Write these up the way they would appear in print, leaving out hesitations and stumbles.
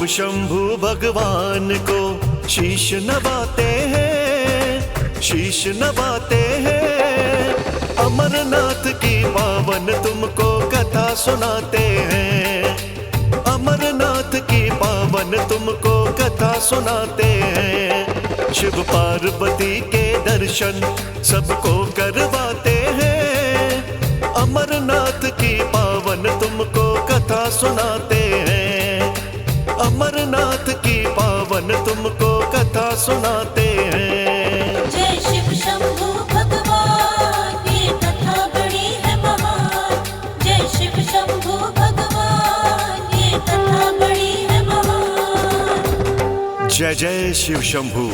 शंभु भगवान को शीश नवाते हैं, शीश नवाते हैं। अमरनाथ की पावन तुमको कथा सुनाते हैं, अमरनाथ की पावन तुमको कथा सुनाते हैं। शिव पार्वती के दर्शन सबको करवाते हैं, अमरनाथ की पावन तुमको कथा सुनाते हैं, अमरनाथ की पावन तुमको कथा सुनाते हैं। जय शिव शंभु भगवान, ये कथा बड़ी है महान। जय शिव शंभु भगवान, ये कथा बड़ी है महान। जय जय शिव शंभु,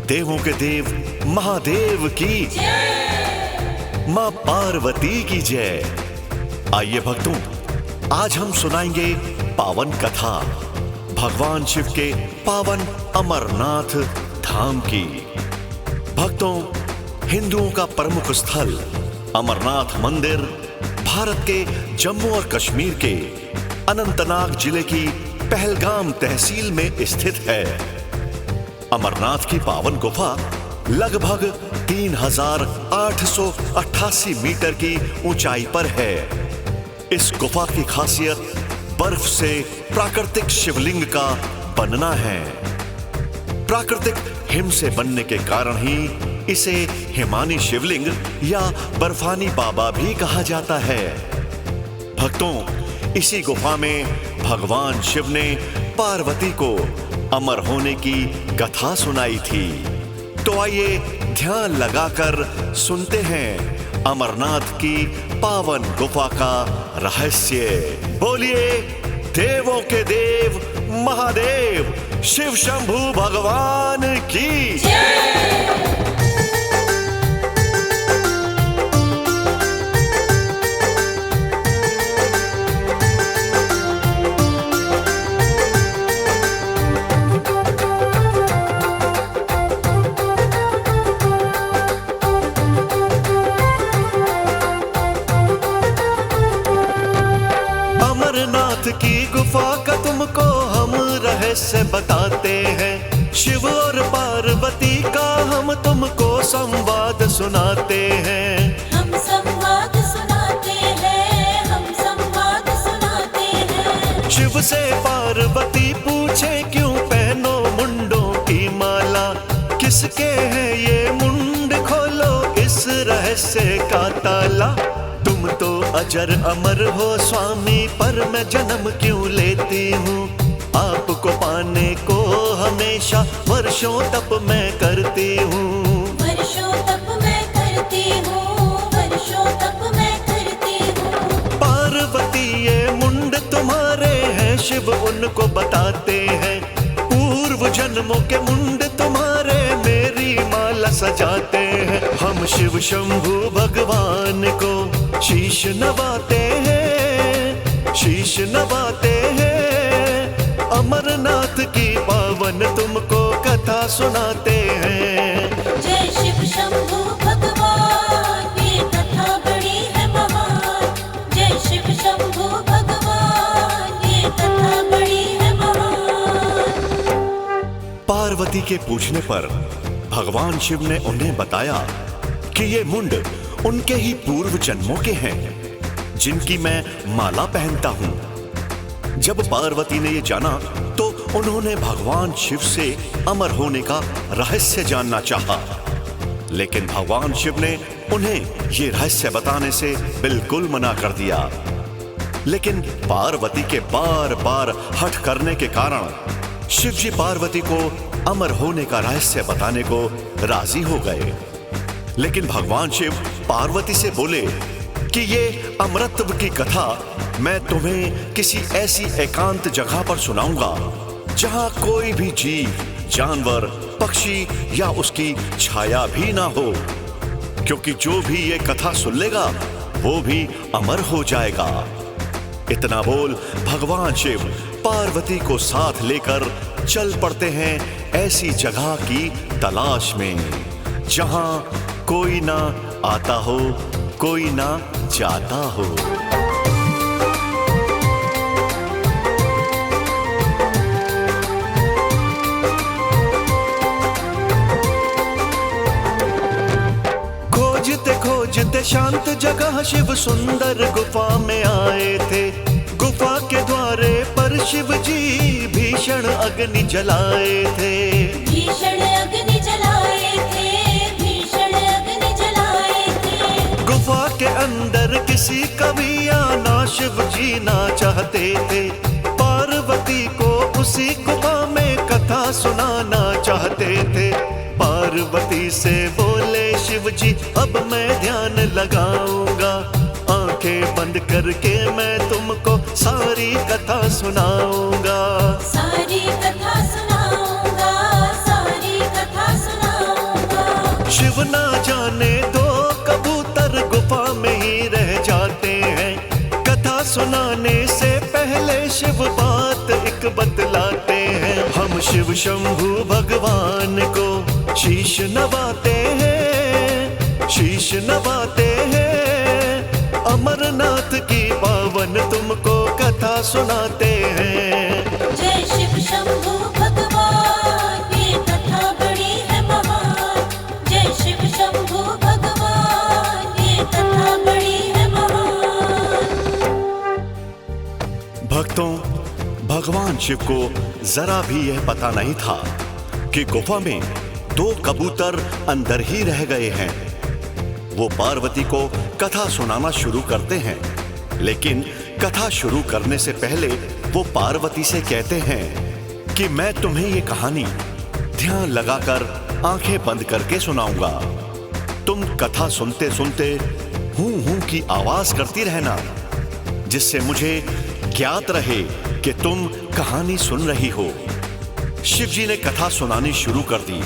देवों के देव महादेव की जय। माँ पार्वती की जय। आइए भक्तों, आज हम सुनाएंगे पावन कथा भगवान शिव के पावन अमरनाथ धाम की। भक्तों, हिंदुओं का प्रमुख स्थल अमरनाथ मंदिर भारत के जम्मू और कश्मीर के अनंतनाग जिले की पहलगाम तहसील में स्थित है। अमरनाथ की पावन गुफा लगभग 3888 मीटर की ऊंचाई पर है। इस गुफा की खासियत बर्फ से प्राकृतिक शिवलिंग का बनना है। प्राकृतिक हिम से बनने के कारण ही इसे हिमानी शिवलिंग या बर्फानी बाबा भी कहा जाता है। भक्तों, इसी गुफा में भगवान शिव ने पार्वती को अमर होने की कथा सुनाई थी। तो आइए ध्यान लगाकर सुनते हैं अमरनाथ की पावन गुफा का रहस्य। बोलिए देवों के देव महादेव शिव शंभु भगवान की जय। अमरनाथ की गुफा का तुमको हम रहस्य बताते हैं। शिव और पार्वती का हम तुमको संवाद सुनाते हैं। हम संवाद सुनाते हैं, हम संवाद सुनाते हैं। शिव से पार्वती पूछे क्यों पहनो मुंडों की माला, किसके हैं ये मुंड, खोलो इस रहस्य का ताला। तुम तो अजर अमर हो स्वामी, पर मैं जन्म क्यों लेती हूँ, आपको पाने को हमेशा वर्षों तप मैं करती हूँ। वर्षों तप मैं करती हूँ, वर्षों तप मैं करती हूँ। पार्वती ये मुंड तुम्हारे हैं, शिव उनको बताते हैं। पूर्व जन्मों के मुंड तुम्हारे मेरी माला सजाते हैं। हम शिव शंभु भगवान को शीश नवाते हैं, शीश नवाते हैं। अमरनाथ की पावन तुमको कथा सुनाते हैं। जय शिव शंभु भगवान, ये कथा बड़ी है महान। जय शिव शंभु भगवान, ये कथा बड़ी है महान। पार्वती के पूछने पर भगवान शिव ने उन्हें बताया कि ये मुंड उनके ही पूर्व जन्मों के हैं, जिनकी मैं माला पहनता हूं। जब पार्वती ने ये जाना तो उन्होंने भगवान शिव से अमर होने का रहस्य जानना चाहा, लेकिन भगवान शिव ने उन्हें ये रहस्य बताने से बिल्कुल मना कर दिया। लेकिन पार्वती के बार बार हठ करने के कारण शिव जी पार्वती को अमर होने का रहस्य बताने को राजी हो गए। लेकिन भगवान शिव पार्वती से बोले कि ये अमरत्व की कथा मैं तुम्हें किसी ऐसी एकांत जगह पर सुनाऊंगा जहां कोई भी जीव, जानवर, पक्षी या उसकी छाया भी ना हो, क्योंकि जो भी ये कथा सुन लेगा वो भी अमर हो जाएगा। इतना बोल भगवान शिव पार्वती को साथ लेकर चल पड़ते हैं ऐसी जगह की तलाश में जहां कोई ना आता हो, कोई ना जाता हो। शांत जगह शिव सुंदर गुफा में आए थे। गुफा के द्वारे पर शिव जी भीषण अग्नि जलाए थे। भीषण अग्नि जलाए थे, भीषण अग्नि जलाए थे। गुफा के अंदर किसी का भी आना शिव जी ना चाहते थे। पार्वती को उसी गुफा में कथा सुनाना चाहते थे। पार्वती से बोले शिव जी अब मैं ध्यान लगाऊंगा। आंखें बंद करके मैं तुमको सारी कथा सुनाऊंगा। सारी कथा सुनाऊंगा, सारी कथा सुनाऊंगा। शिव ना जाने दो कबूतर गुफा में ही रह जाते हैं। कथा सुनाने से पहले शिव बात एक बतलाते हैं। हम शिव शंभू भगवान को शीश नवाते हैं, शीश नवाते हैं। अमरनाथ की पावन तुमको कथा सुनाते हैं। जय शिव शंभू भगवान, ये कथा बड़ी है महान। जय शिव शंभू भगवान, ये कथा बड़ी है महान। भक्तों, भगवान शिव को जरा भी यह पता नहीं था कि गुफा में 2 कबूतर अंदर ही रह गए हैं। वो पार्वती को कथा सुनाना शुरू करते हैं, लेकिन कथा शुरू करने से पहले वो पार्वती से कहते हैं कि मैं तुम्हें ये कहानी ध्यान लगाकर आंखें बंद करके सुनाऊंगा। तुम कथा सुनते सुनते हूं हूं की आवाज करती रहना, जिससे मुझे ज्ञात रहे कि तुम कहानी सुन रही हो। शिव जी ने कथा सुनानी शुरू कर दी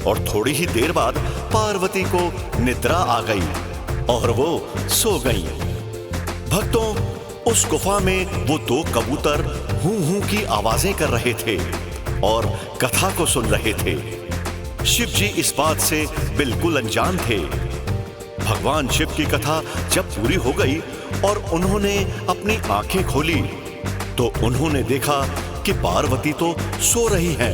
और थोड़ी ही देर बाद पार्वती को निद्रा आ गई और वो सो गई। भक्तों, उस गुफा में वो 2 कबूतर हूं हूं की आवाजें कर रहे थे और कथा को सुन रहे थे। शिव जी इस बात से बिल्कुल अनजान थे। भगवान शिव की कथा जब पूरी हो गई और उन्होंने अपनी आंखें खोली तो उन्होंने देखा कि पार्वती तो सो रही है।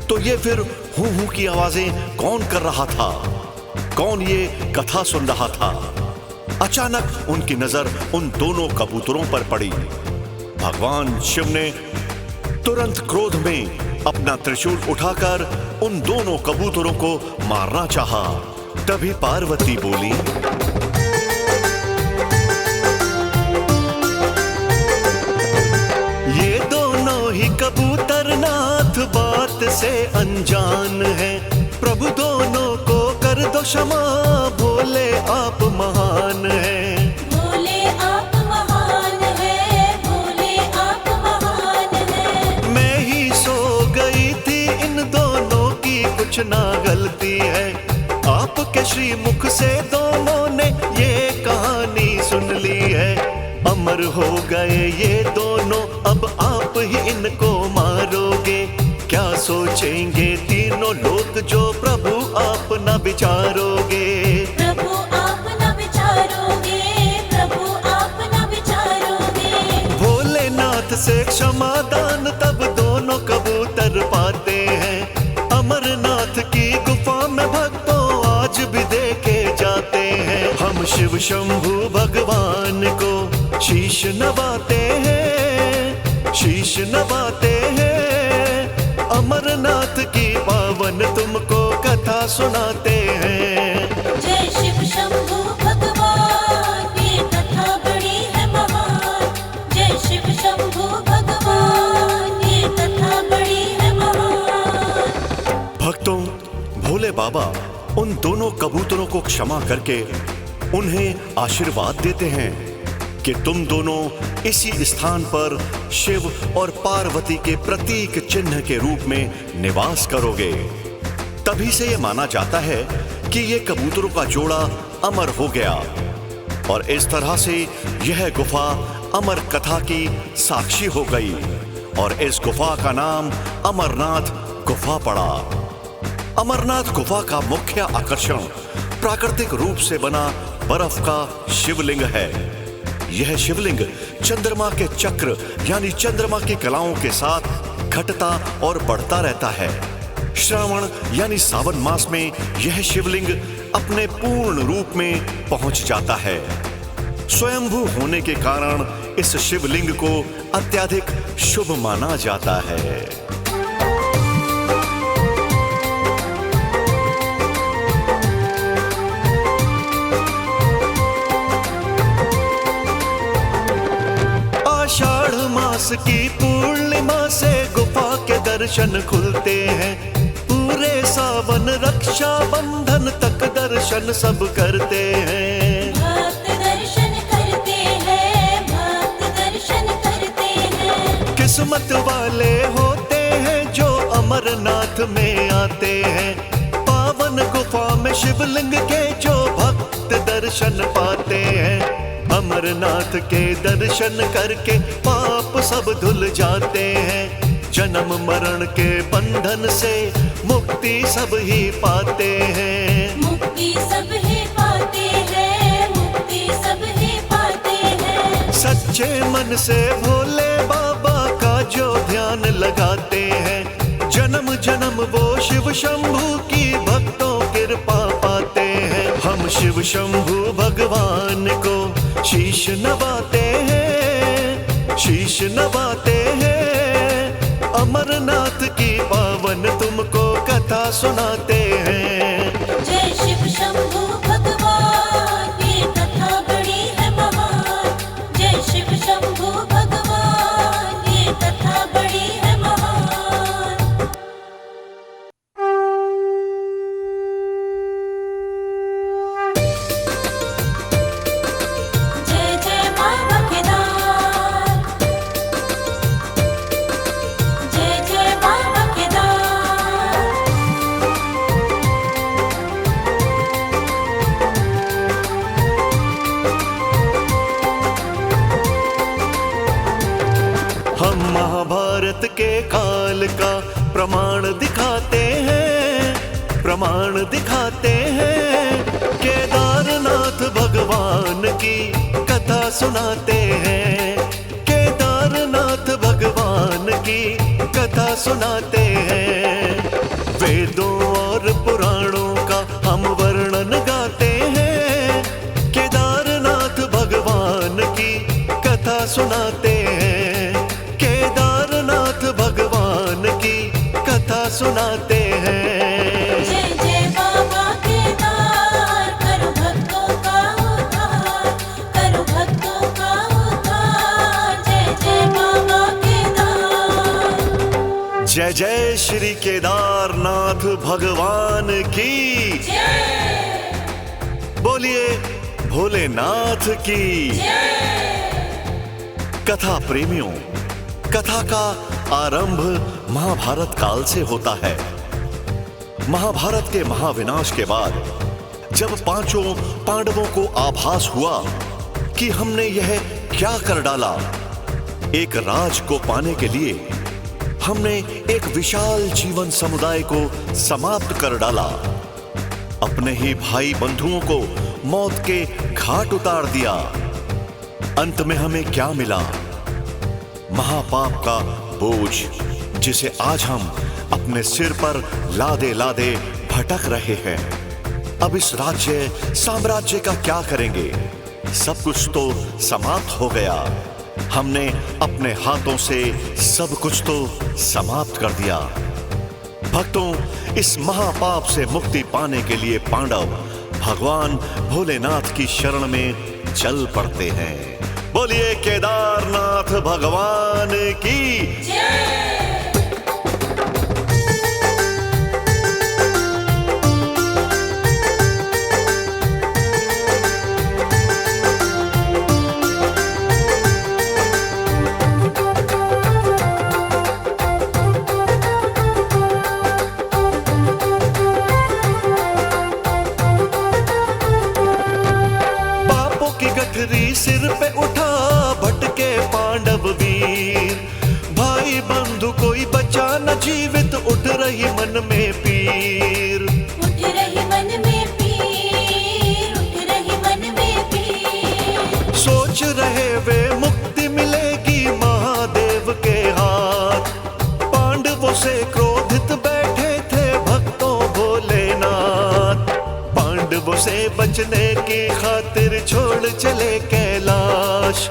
तो ये फिर हूं हूं की आवाजें कौन कर रहा था? कौन ये कथा सुन रहा था? अचानक उनकी नजर उन दोनों कबूतरों पर पड़ी। भगवान शिव ने तुरंत क्रोध में अपना त्रिशूल उठाकर उन दोनों कबूतरों को मारना चाहा। तभी पार्वती बोली, ये दोनों ही कबूतर नाथ बात से अनजान है। प्रभु दोनों को कर दो क्षमा, भोले आप महान है। भोले आप महान है, भोले आप महान है। मैं ही सो गई थी, इन दोनों की कुछ ना गलती है। आपके श्रीमुख से दोनों ने ये कहानी सुन ली है। अमर हो गए ये दोनों, अब आप ही इनको मारोगे। क्या सोचेंगे तीनों लोग जो प्रभु आप न विचारोगे। प्रभु आप न विचारोगे, प्रभु आप न विचारोगे। भोलेनाथ से क्षमादान तब दोनों कबूतर पाते हैं। अमरनाथ की गुफा में भक्तों आज भी देखे जाते हैं। हम शिव शंभू भगवान को शीश नवाते हैं, शीश नवाते हैं। अमरनाथ की पावन तुमको कथा सुनाते हैं। जय शिव शंभू भगवान, ये कथा बड़ी है महान। जय शिव शंभू भगवान, ये कथा बड़ी है महान। भक्तों, भोले बाबा उन दोनों कबूतरों को क्षमा करके उन्हें आशीर्वाद देते हैं कि तुम दोनों इसी स्थान पर शिव और पार्वती के प्रतीक चिन्ह के रूप में निवास करोगे। तभी से यह माना जाता है कि यह कबूतरों का जोड़ा अमर हो गया और इस तरह से यह गुफा अमर कथा की साक्षी हो गई और इस गुफा का नाम अमरनाथ गुफा पड़ा। अमरनाथ गुफा का मुख्य आकर्षण प्राकृतिक रूप से बना बर्फ का शिवलिंग है। यह शिवलिंग चंद्रमा के चक्र यानी चंद्रमा की कलाओं के साथ घटता और बढ़ता रहता है। श्रावण यानी सावन मास में यह शिवलिंग अपने पूर्ण रूप में पहुंच जाता है। स्वयंभू होने के कारण इस शिवलिंग को अत्यधिक शुभ माना जाता है। आषाढ़ मास की पूर्णिमा से गुफा के दर्शन खुलते हैं। पूरे सावन रक्षा बंधन तक दर्शन सब करते हैं। भक्त दर्शन करते हैं, भक्त दर्शन करते हैं। किस्मत वाले होते हैं जो अमरनाथ में आते हैं। पावन गुफा में शिवलिंग के जो भक्त दर्शन पाते हैं। अमरनाथ के दर्शन करके पाप सब धुल जाते हैं। जन्म मरण के बंधन से मुक्ति सब ही पाते हैं। मुक्ति सब ही पाते हैं, मुक्ति सब ही पाते हैं। सच्चे मन से भोले बाबा का जो ध्यान लगाते हैं। जन्म जन्म वो शिव शंभू की भक्तों कृपा पाते हैं। हम शिव शंभू भगवान को शीश नवाते हैं, शीश नवाते हैं। अमरनाथ की पावन तुमको कथा सुनाते हैं। जय शिव शंभू भगवान, ये कथा बड़ी है महान। जय शिव शंभू भगवान, ये कथा बड़ी है महान। जय जय बाबा केदार, जय जय बाबा केदार। हम महाभारत के काल का प्रमाण दिखाते हैं, प्रमाण दिखाते हैं। केदारनाथ भगवान की कथा सुनाते हैं। केदारनाथ भगवान की कथा सुनाते हैं। वेदों और पुराणों का हम वर्णन गाते हैं। केदारनाथ भगवान की कथा सुनाते हैं। केदारनाथ भगवान की कथा सुनाते हैं। जय जय बाबा केदार, करो भक्तों का उद्धार, करो भक्तों का उद्धार। जय जय बाबा केदार। जय जय श्री केदारनाथ भगवान की जय, बोलिए भोलेनाथ की। कथा प्रेमियों, कथा का आरंभ महाभारत काल से होता है। महाभारत के महाविनाश के बाद जब पांचों पांडवों को आभास हुआ कि हमने यह क्या कर डाला, एक राज को पाने के लिए हमने एक विशाल जीवन समुदाय को समाप्त कर डाला। अपने ही भाई बंधुओं को मौत के घाट उतार दिया। अंत में हमें क्या मिला? महापाप का बोझ, जिसे आज हम अपने सिर पर लादे लादे भटक रहे हैं। अब इस राज्य साम्राज्य का क्या करेंगे? सब कुछ तो समाप्त हो गया। हमने अपने हाथों से सब कुछ तो समाप्त कर दिया। भक्तों, इस महापाप से मुक्ति पाने के लिए पांडव भगवान भोलेनाथ की शरण में चल पड़ते हैं। बोलिए केदारनाथ भगवान की जय। सिर पे उठा भटके पांडव वीर। भाई बंधु कोई बचा न जीवित, उठ रही मन में पीर। उठ रही मन में पीर, उठ रही मन में पीर। सोच रहे वे मुक्ति मिलेगी महादेव के हाथ। पांडवों से क्रोधित बैठे थे से बचने की खातिर छोड़ चले कैलाश।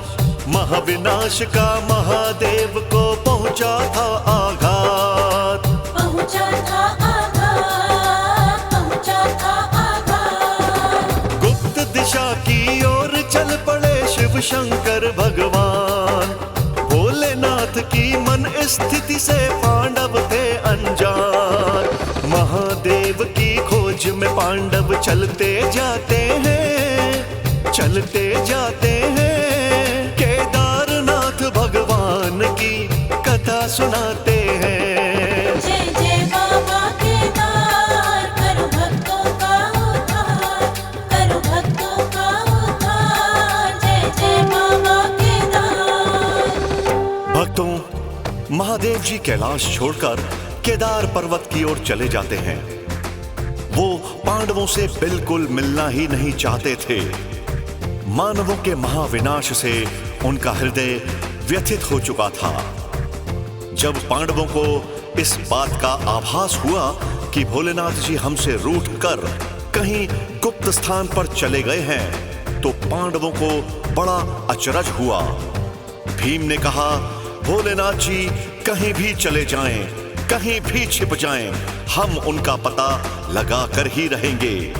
महाविनाश का महादेव को पहुंचा था आघात। पहुंचा था आघात, पहुंचा था आघात। गुप्त दिशा की ओर चल पड़े शिव शंकर भगवान। भोलेनाथ की मन स्थिति से पांडव थे अनजान। महादेव की खोज में पांडव चलते जाते हैं, चलते जाते हैं। केदारनाथ भगवान की कथा सुनाते हैं। जय जय बाबा केदार, करो भक्तों का उद्धार, करो भक्तों का उद्धार। जय जय बाबा केदार। भक्तों, महादेव जी कैलाश छोड़कर केदार पर्वत की ओर चले जाते हैं। वो पांडवों से बिल्कुल मिलना ही नहीं चाहते थे। मानवों के महाविनाश से उनका हृदय व्यथित हो चुका था। जब पांडवों को इस बात का आभास हुआ कि भोलेनाथ जी हमसे रूठ कर कहीं गुप्त स्थान पर चले गए हैं, तो पांडवों को बड़ा अचरज हुआ। भीम ने कहा, भोलेनाथ जी कहीं भी चले जाएं, कहीं भी छिप जाएं, हम उनका पता लगा कर ही रहेंगे।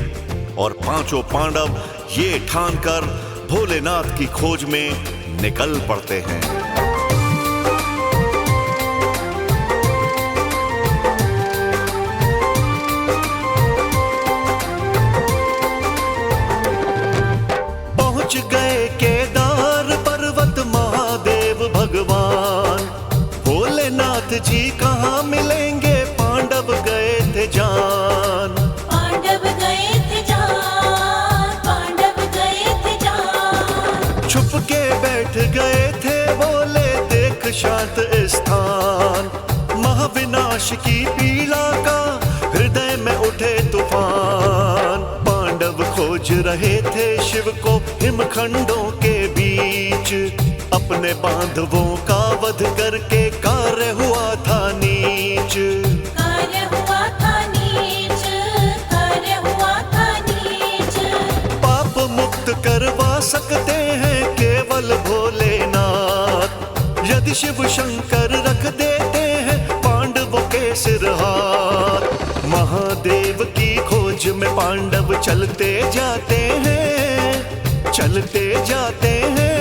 और पांचों पांडव ये ठानकर भोलेनाथ की खोज में निकल पड़ते हैं। पहुंच गए केदार पर्वत महादेव भगवान। भोलेनाथ जी कहाँ मिलेंगे, पांडव गए थे जान। पांडव गए थे जान, पांडव गए थे जान। छुप के बैठ गए थे बोले, देख शांत स्थान। महाविनाश की पीड़ा का हृदय में उठे तूफान। पांडव खोज रहे थे शिव को हिमखंडों के बीच। अपने बांधवों का वध करके कार्य हुआ था नीच। कार्य हुआ था नीच, कार्य हुआ था नीच। पाप मुक्त करवा सकते हैं केवल भोलेनाथ। यदि शिव शंकर रख देते हैं पांडवों के सिर हाथ। महादेव की खोज में पांडव चलते जाते हैं, चलते जाते हैं।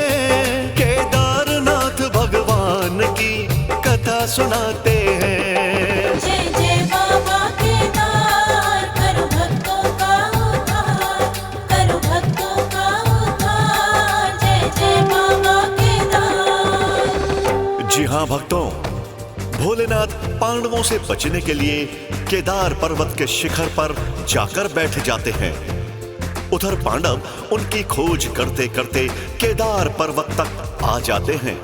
केदारनाथ भगवान की कथा सुनाते हैं। जय जय बाबा केदार, करो भक्तों का उद्धार, करो भक्तों का उद्धार। जय जय बाबा केदार। जी हाँ भक्तों, भोलेनाथ पांडवों से बचने के लिए केदार पर्वत के शिखर पर जाकर बैठ जाते हैं। उधर पांडव उनकी खोज करते करते केदार पर्वत तक आ जाते हैं।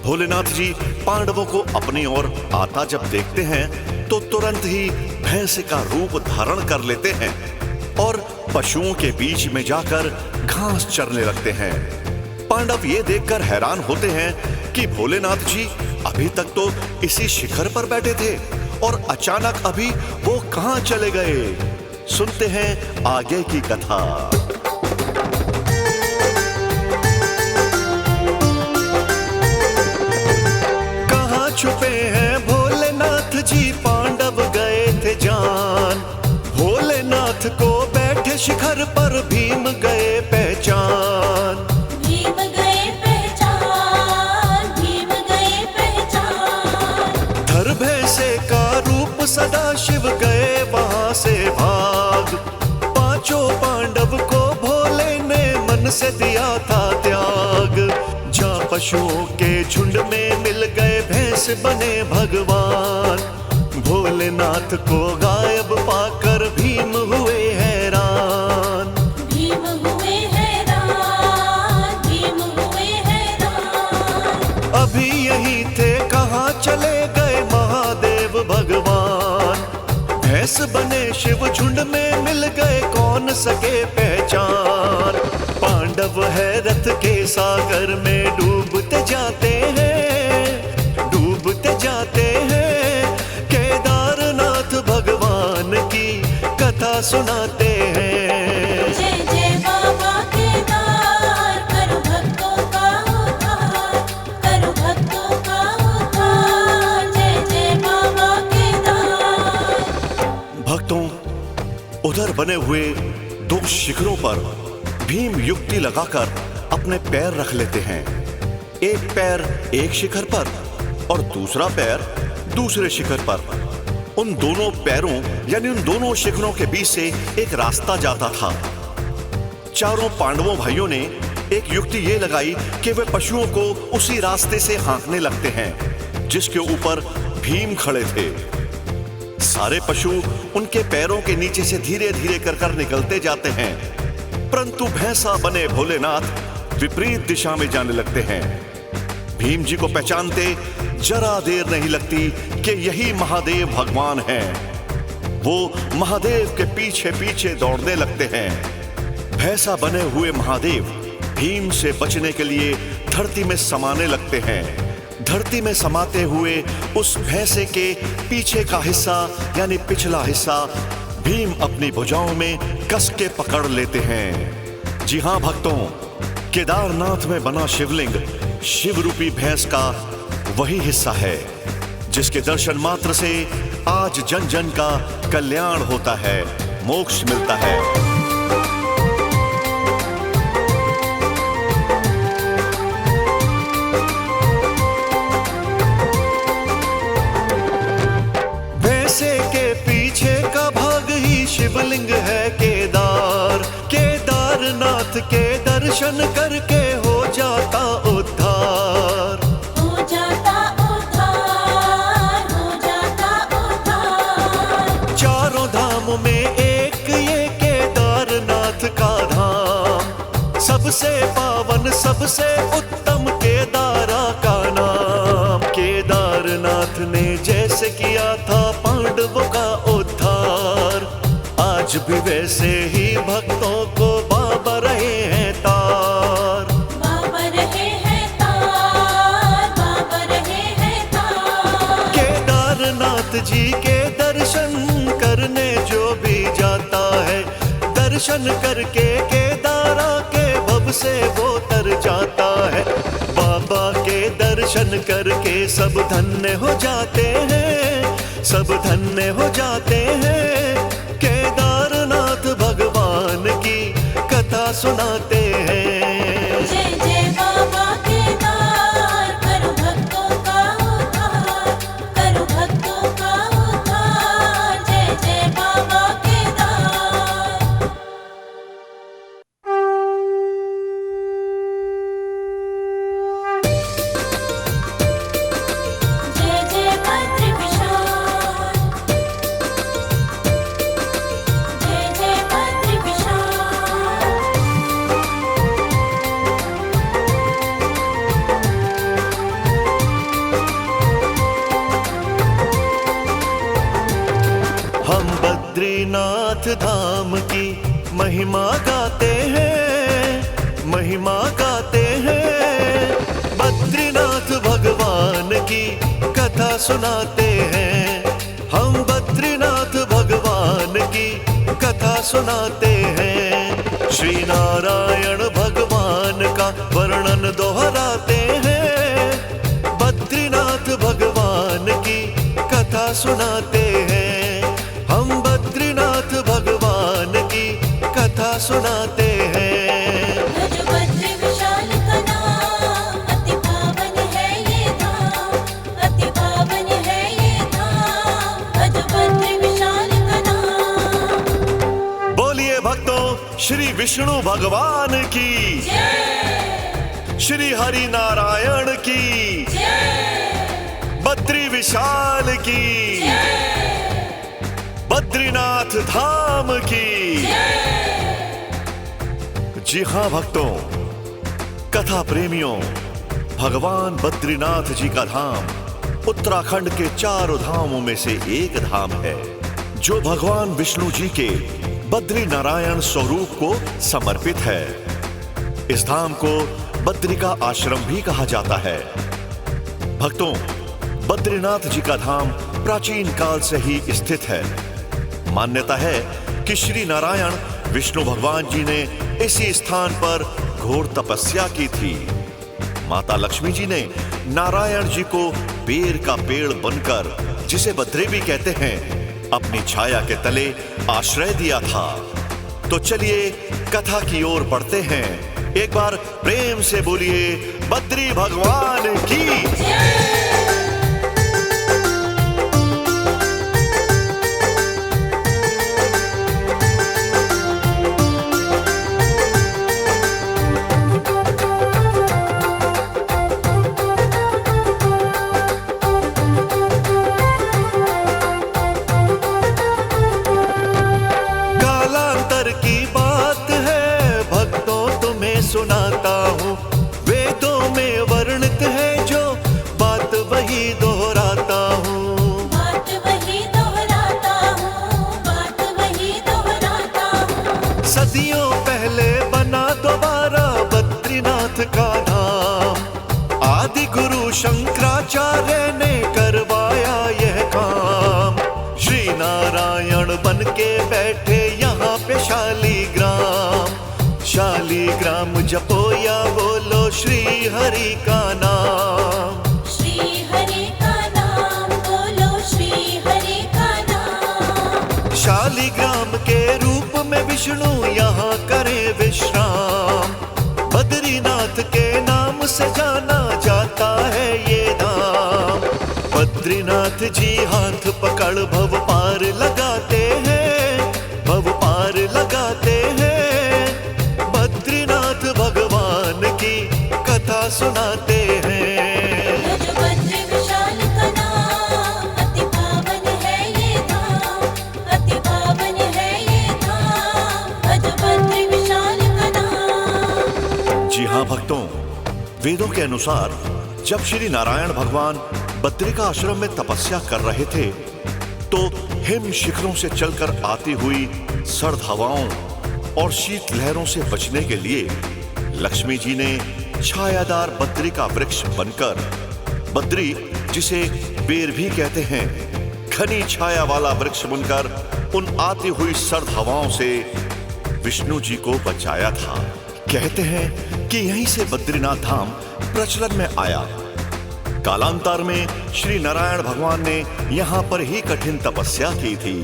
भोलेनाथ जी पांडवों को अपनी ओर आता जब देखते हैं तो तुरंत ही भैंस का रूप धारण कर लेते हैं और पशुओं के बीच में जाकर घास चरने लगते हैं। पांडव ये देखकर हैरान होते हैं कि भोलेनाथ जी अभी तक तो इसी शिखर पर बैठे थे और अचानक अभी वो कहां चले गए। सुनते हैं आगे की कथा। कहां छुपे हैं भोलेनाथ जी, पांडव गए थे जान। भोलेनाथ को बैठे शिखर पर भीम गए पहचान। भीम गए पहचान, भीम गए पहचान। धर भैंसे का रूप सदा शिव गए वहां से भाग। पांचों पांडव को भोले ने मन से दिया था त्याग। जा पशुओं के झुंड में मिल गए भैंस बने भगवान। भोलेनाथ को गायब पाकर भीम हुए हैरान। भीम हुए हैरान, भीम हुए हैरान। अभी यही थे कहाँ चले गए महादेव भगवान। भैंस बने शिव झुंड में मिल गए कौन सके पहचान। पांडव हैरत के सागर में डूबते जाते हैं, डूबते जाते हैं। केदारनाथ भगवान की कथा सुनाते हैं। उधर बने हुए 2 शिखरों पर भीम युक्ति लगाकर अपने पैर रख लेते हैं। एक पैर एक शिखर पर और दूसरा पैर दूसरे शिखर पर। उन दोनों पैरों यानी उन दोनों शिखरों के बीच से एक रास्ता जाता था। चारों पांडवों भाइयों ने एक युक्ति ये लगाई कि वे पशुओं को उसी रास्ते से हाँकने लगते हैं जिसके ऊपर भीम खड़े थे। सारे पशु उनके पैरों के नीचे से धीरे धीरे कर निकलते जाते हैं, परंतु भैंसा बने भोलेनाथ विपरीत दिशा में जाने लगते हैं। भीम जी को पहचानते जरा देर नहीं लगती कि यही महादेव भगवान हैं। वो महादेव के पीछे पीछे दौड़ने लगते हैं। भैंसा बने हुए महादेव भीम से बचने के लिए धरती में समाने लगते हैं। धरती में समाते हुए उस भैंसे के पीछे का हिस्सा यानी पिछला हिस्सा भीम अपनी भुजाओं में कस के पकड़ लेते हैं। जी हां भक्तों, केदारनाथ में बना शिवलिंग शिव रूपी भैंस का वही हिस्सा है जिसके दर्शन मात्र से आज जन जन का कल्याण होता है, मोक्ष मिलता है। भैंसे के पीछे का भाग ही शिवलिंग है केदारनाथ के दर्शन करके हो जाता उद्धार। हो जाता उद्धार, हो जाता उद्धार। चारों धामों में एक ये केदारनाथ का धाम, सबसे पावन सबसे उत्तम केदारा का नाम। केदारनाथ ने जैसे किया था पांडवों का उद्धार, आज भी वैसे ही भक्तों को बाबा रहे हैं तार। बाबा रहे हैं तार, बाबा रहे हैं तार। केदारनाथ जी के दर्शन करने जो भी जाता है, दर्शन करके केदारा के भव से वो तर जाता है। बाबा के दर्शन करके सब धन्य हो जाते हैं, सब धन्य हो जाते हैं। केदारनाथ भगवान की कथा सुनाते हैं। जय जय बाबा केदार, करो भक्तों का उद्धार, करो भक्तों का उद्धार। जय जय बाबा केदार। जय जय भद्र विशाल, जय जय भद्र विशाल। हम बद्रीनाथ धाम की महिमा गाते हैं, महिमा गाते हैं। बद्रीनाथ भगवान की कथा सुनाते हैं। हम बद्रीनाथ भगवान की कथा सुनाते हैं। श्री नारायण भगवान का वर्णन दोहराते हैं। बद्रीनाथ भगवान की कथा सुनाते हैं। हम बद्रीनाथ भगवान की कथा सुनाते हैं। भज बद्री विशाल का नाम, अति पावन है ये धाम, अति पावन है ये धाम। भज बद्री विशाल का नाम। बोलिए भक्तों, श्री विष्णु भगवान की जय, श्री हरि नारायण की जय, बद्री विशाल की जय, बद्रीनाथ धाम की। जी हां भक्तों, कथा प्रेमियों, भगवान बद्रीनाथ जी का धाम उत्तराखंड के 4 धामों में से एक धाम है जो भगवान विष्णु जी के बद्री नारायण स्वरूप को समर्पित है। इस धाम को बद्री का आश्रम भी कहा जाता है। भक्तों, बद्रीनाथ जी का धाम प्राचीन काल से ही स्थित है। मान्यता है कि श्री नारायण विष्णु भगवान जी ने इसी स्थान पर घोर तपस्या की थी। माता लक्ष्मी जी ने नारायण जी को बेर का पेड़ बनकर, जिसे बद्री भी कहते हैं, अपनी छाया के तले आश्रय दिया था। तो चलिए कथा की ओर बढ़ते हैं। एक बार प्रेम से बोलिए बद्री भगवान की। सुनाता हूँ वेदों में वर्णित है जो बात वही दोहराता हूँ, बात वही दोहराता हूँ, बात वही दोहराता हूँ। सदियों पहले बना दोबारा बद्रीनाथ का धाम, आदि गुरु शंकराचार्य ने करवाया यह काम। श्री नारायण बन के बैठे यहाँ पे शालीग्राम, शालीग्राम जपो या बोलो श्री हरि का नाम, श्री हरि का नाम बोलो, श्री हरि का नाम। शालीग्राम के रूप में विष्णु यहाँ करे विश्राम, बद्रीनाथ के नाम से जाना जाता है ये धाम। बद्रीनाथ जी हाथ पकड़ भव पार लगाते हैं, भव पार लगाते हैं। बद्रीनाथ भगवान की कथा सुनाते हैं। जो बद्री विशाल का नाम, अति पावन है ये धाम, अति पावन है ये धाम। जो बद्री विशाल का नाम। जी हाँ भक्तों, वेदों के अनुसार जब श्री नारायण भगवान बद्रिका आश्रम में तपस्या कर रहे थे तो हिम शिखरों से चलकर आती हुई सर्द हवाओं और शीत लहरों से बचने के लिए लक्ष्मी जी ने छायादार बद्री का वृक्ष बनकर, बद्री जिसे बेर भी कहते हैं, घनी छाया वाला वृक्ष बनकर उन आती हुई सर्द हवाओं से विष्णु जी को बचाया था। कहते हैं कि यहीं से बद्रीनाथ धाम प्रचलन में आया। कालांतर में श्री नारायण भगवान ने यहाँ पर ही कठिन तपस्या की थी।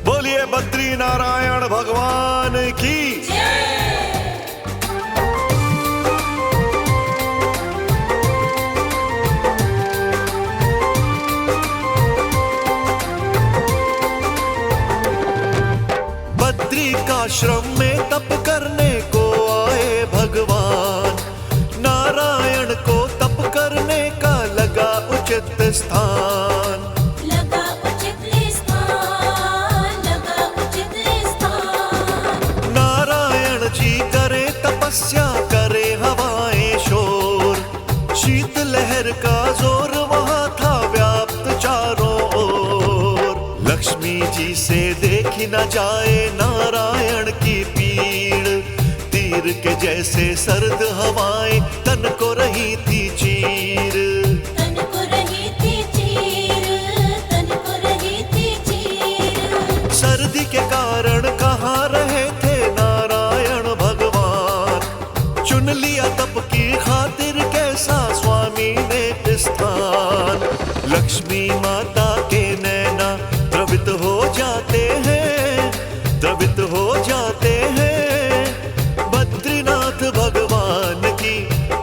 बोलिए बद्री नारायण भगवान की। बद्री का आश्रम में तप करने को आए भगवान, नारायण को तप करने का लगा उचित स्थान, लगा उचित स्थान, लगा उचित स्थान। नारायण जी करे तपस्या करे हवाएं शोर, शीत लहर का जोर वहां था व्याप्त चारों ओर। लक्ष्मी जी से देखी न जाए नारायण की पीड़, तीर के जैसे सर्द हवाएं तन को रही थी चीर, तन को रही थी चीर, तन को रही थी चीर। सर्दी के कारण कहाँ रहे थे नारायण भगवान, चुन लिया तप की खातिर कैसा स्वामी ने स्थान। लक्ष्मी माता के नैना द्रवित हो जाते हैं, द्रवित हो जाते हैं। बद्रीनाथ भगवान की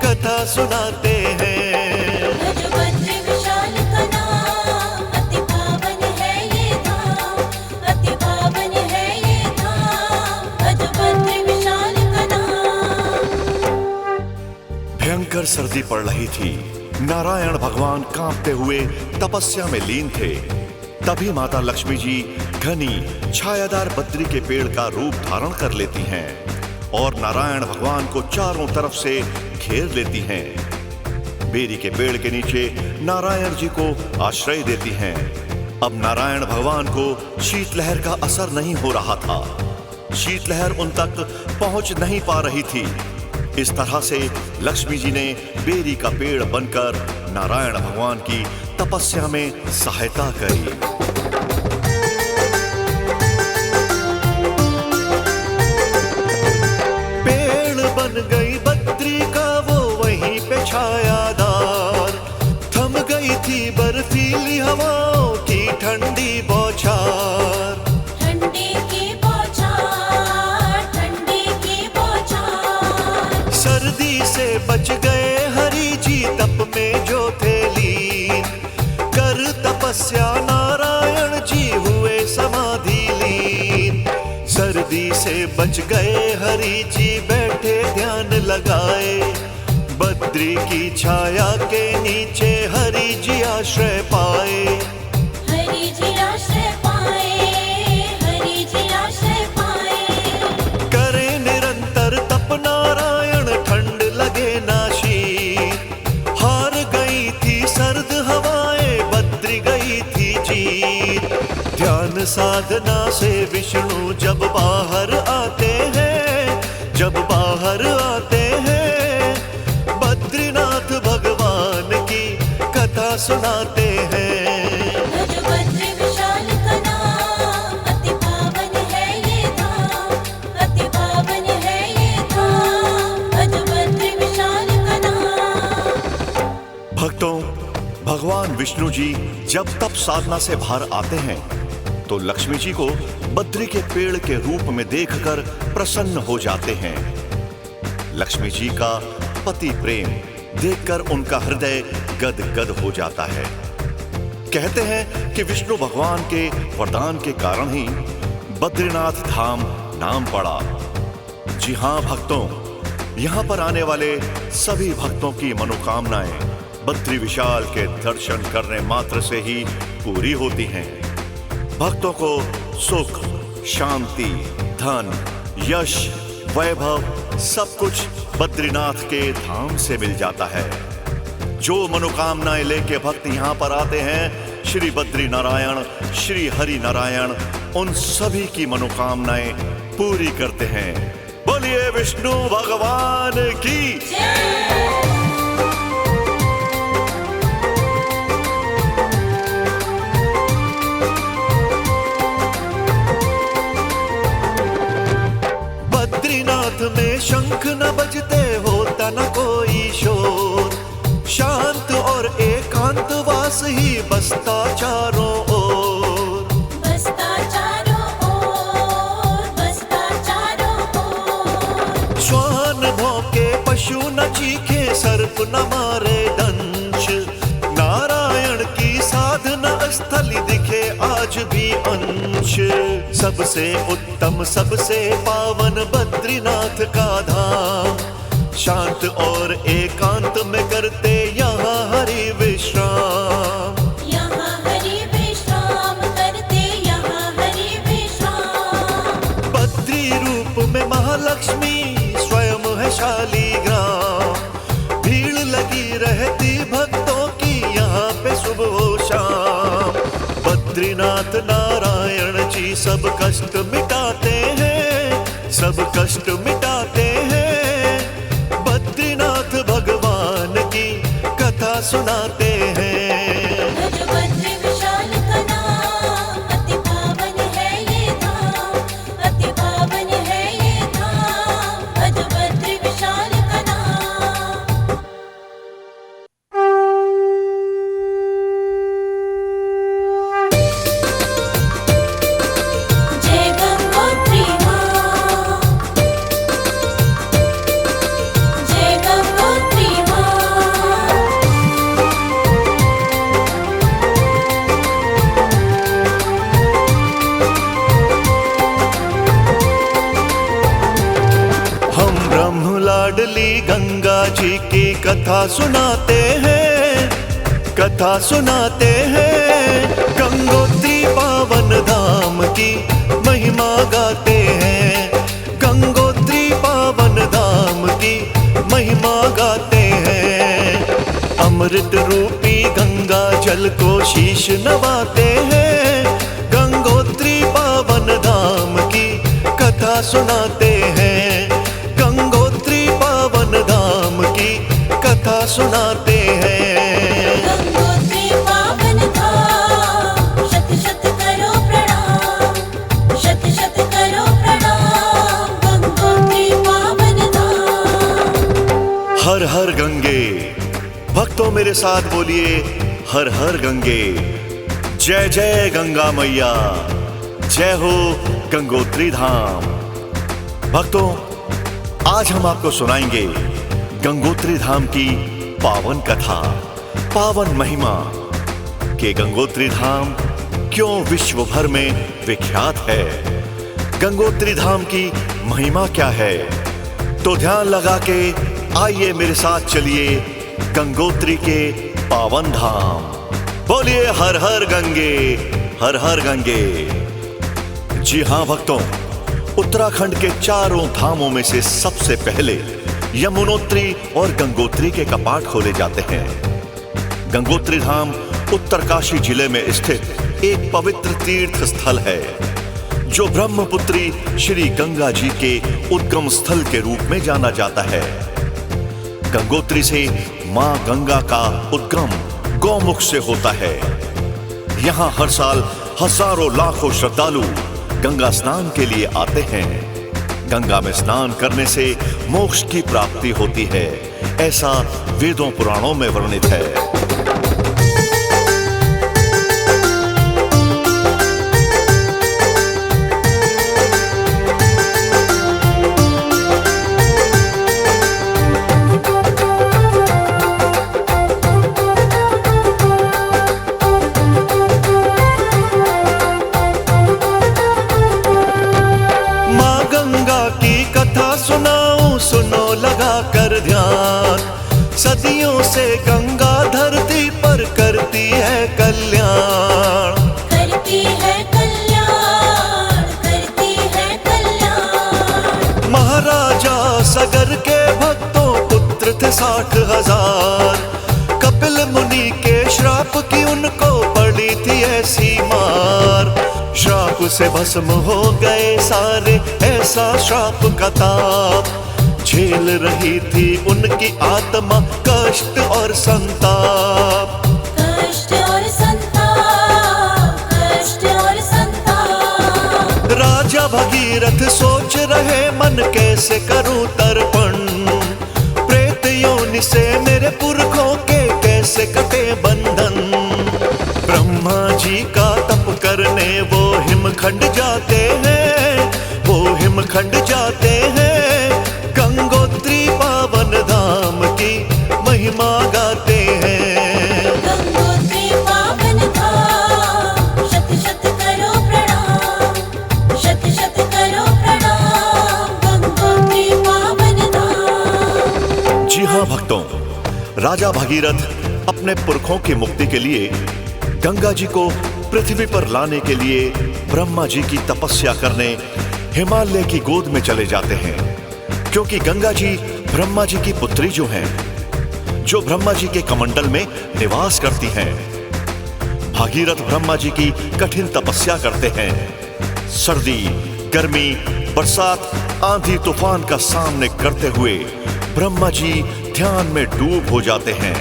कथा सुनाते हैं। जो बद्री विशाल का नाम, अति पावन है ये धाम, अति पावन है ये धाम। जो बद्री विशाल का नाम। भयंकर सर्दी पड़ रही थी। नारायण भगवान कांपते हुए तपस्या में लीन थे। तभी माता लक्ष्मी जी घनी छायादार बद्री के पेड़ का रूप धारण कर लेती हैं और नारायण भगवान को चारों तरफ से घेर लेती हैं। बेरी के पेड़ के नीचे नारायण जी को आश्रय देती हैं। अब नारायण भगवान को शीतलहर का असर नहीं हो रहा था, शीतलहर उन तक पहुंच नहीं पा रही थी। इस तरह से लक्ष्मी जी ने बेरी का पेड़ बनकर नारायण भगवान की तपस्या में सहायता करी। पेड़ बन गई बद्री का वो वहीं पे छायादार, थम गई थी बर्फीली हवाओं की ठंडी बौछार। बच गए हरि जी तप में जो थे लीन। कर तपस्या नारायण जी हुए समाधि लीन। सर्दी से बच गए हरि जी बैठे ध्यान लगाए। बद्री की छाया के नीचे हरि जी आश्रय पाए। हरि जी आश्रय पाए, हरि जी आश्रय पाए। करे निरंतर तप नारायण ठंड लगे ना शीत। हार गई थी सर्द हवाएं बद्री गई थी जीत। ध्यान साधना से विष्णु जब बाहर आते हैं, जब बाहर आते हैं, बद्रीनाथ भगवान की कथा सुनाते हैं। भज बद्री विशाल का नाम, अति पावन है ये धाम, अति पावन है ये धाम। भज बद्री विशाल का नाम। भक्तों, भगवान विष्णु जी जब तप साधना से बाहर आते हैं तो लक्ष्मी जी को बद्री के पेड़ के रूप में देखकर प्रसन्न हो जाते हैं। लक्ष्मी जी का पति प्रेम देखकर उनका हृदय गदगद हो जाता है। कहते हैं कि विष्णु भगवान के वरदान के कारण ही बद्रीनाथ धाम नाम पड़ा। जी हां भक्तों, यहां पर आने वाले सभी भक्तों की मनोकामनाएं बद्री विशाल के दर्शन करने मात्र से ही पूरी होती हैं। भक्तों को सुख, शांति, धन, यश, वैभव सब कुछ बद्रीनाथ के धाम से मिल जाता है। जो मनोकामनाएं लेके भक्त यहाँ पर आते हैं, श्री बद्री नारायण, श्री हरि नारायण उन सभी की मनोकामनाएं पूरी करते हैं। बोलिए विष्णु भगवान की जय। बद्रीनाथ में शंख न बजते, होता न कोई शोर। शांत और एकांत वास ही बसता चारों ओर। बसता चारों ओर, बसता चारों ओर। श्वान भौंके, पशु न चीखे, सर्प न मारे दंश। नारायण की साधना स्थली दिखे आज भी अंश। सबसे उत्तम, सबसे पावन बद्रीनाथ का धाम। शांत और एकांत में करते यहाँ हरि विश्राम। यहाँ हरि विश्राम करते, यहाँ हरि विश्राम। बद्री रूप में महालक्ष्मी स्वयं है शालीग्राम। भीड़ लगी रहती भक्तों की यहाँ पे सुबह शाम। बद्रीनाथ नारायण जी सब कष्ट मिटाते हैं, सब कष्ट मिटाते हैं। बद्रीनाथ भगवान की कथा सुनाते हैं। भज बद्री विशाल का नाम, अति पावन है ये धाम, अति पावन है ये धाम। भज बद्री विशाल का नाम। जय गंगोत्री माँ, जय गंगोत्री माँ। हम ब्रह्म लाडली गंगा जी की कथा सुनाते हैं, कथा सुनाते हैं। गंगोत्री पावन धाम की महिमा गाते हैं। गंगोत्री पावन धाम की महिमा गाते हैं। अमृत रूपी गंगा जल को शीश नवाते हैं। गंगोत्री पावन धाम की कथा सुनाते हैं। गंगोत्री पावन धाम की कथा सुनाते हैं। गंगोत्री पावन धाम, शत शत करो प्रणाम, शत शत करो प्रणाम। गंगोत्री पावन धाम। हर हर गंगे, भक्तों मेरे साथ बोलिए हर हर गंगे। जय जय गंगा मैया, जय हो गंगोत्री धाम। भक्तों, आज हम आपको सुनाएंगे गंगोत्री धाम की पावन कथा, पावन महिमा कि गंगोत्री धाम क्यों विश्व भर में विख्यात है, गंगोत्री धाम की महिमा क्या है। तो ध्यान लगा के आइए मेरे साथ चलिए गंगोत्री के पावन धाम। बोलिए हर हर गंगे, हर हर गंगे। जी हां भक्तों, उत्तराखंड के चारों धामों में से सबसे पहले यमुनोत्री और गंगोत्री के कपाट खोले जाते हैं। गंगोत्री धाम उत्तरकाशी जिले में स्थित एक पवित्र तीर्थ स्थल है जो ब्रह्मपुत्री श्री गंगा जी के उद्गम स्थल के रूप में जाना जाता है। गंगोत्री से मां गंगा का उद्गम गौमुख से होता है। यहां हर साल हजारों लाखों श्रद्धालु गंगा स्नान के लिए आते हैं। गंगा में स्नान करने से मोक्ष की प्राप्ति होती है, ऐसा वेदों पुराणों में वर्णित है। सुनो लगा कर ध्यान, सदियों से गंगा धरती पर करती है कल्याण, करती है कल्याण, करती है कल्याण। महाराजा सगर के भक्तों पुत्र थे 60,000, कपिल मुनि के श्राप की उनको पड़ी थी ऐसी मार। श्राप से भस्म हो गए सारे, ऐसा श्राप का ताप झेल रही थी उनकी आत्मा कष्ट और संताप, कष्ट और संताप, कष्ट और संताप। राजा भगीरथ सोच रहे मन कैसे करूं तर्पण, प्रेत योनि से मेरे पुरखों के कैसे कटे बंधन। ब्रह्मा जी का तप करने वो हिमखंड जाते हैं, वो हिमखंड जाते हैं। गंगोत्री पावन धाम की महिमा गाते हैं। गंगोत्री पावन धाम, शत शत करो प्रणाम, शत शत करो प्रणाम, गंगोत्री पावन धाम। जी हां भक्तों, राजा भगीरथ अपने पुरखों की मुक्ति के लिए गंगा जी को पृथ्वी पर लाने के लिए ब्रह्मा जी की तपस्या करने हिमालय की गोद में चले जाते हैं, क्योंकि गंगा जी ब्रह्मा जी की पुत्री जो हैं, जो ब्रह्मा जी के कमंडल में निवास करती हैं। भागीरथ ब्रह्मा जी की कठिन तपस्या करते हैं। सर्दी, गर्मी, बरसात, आंधी तूफान का सामने करते हुए ब्रह्मा जी ध्यान में डूब हो जाते हैं।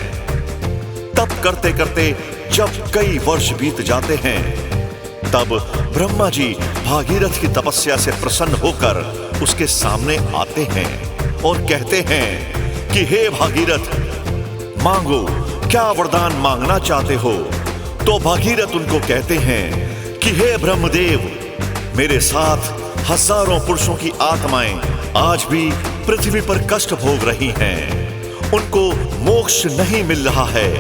तप करते करते जब कई वर्ष बीत जाते हैं, तब ब्रह्मा जी भागीरथ की तपस्या से प्रसन्न होकर उसके सामने आते हैं और कहते हैं कि हे भागीरथ, मांगो, क्या वरदान मांगना चाहते हो। तो भागीरथ उनको कहते हैं कि हे ब्रह्मदेव, मेरे साथ हजारों पुरुषों की आत्माएं आज भी पृथ्वी पर कष्ट भोग रही हैं, उनको मोक्ष नहीं मिल रहा है।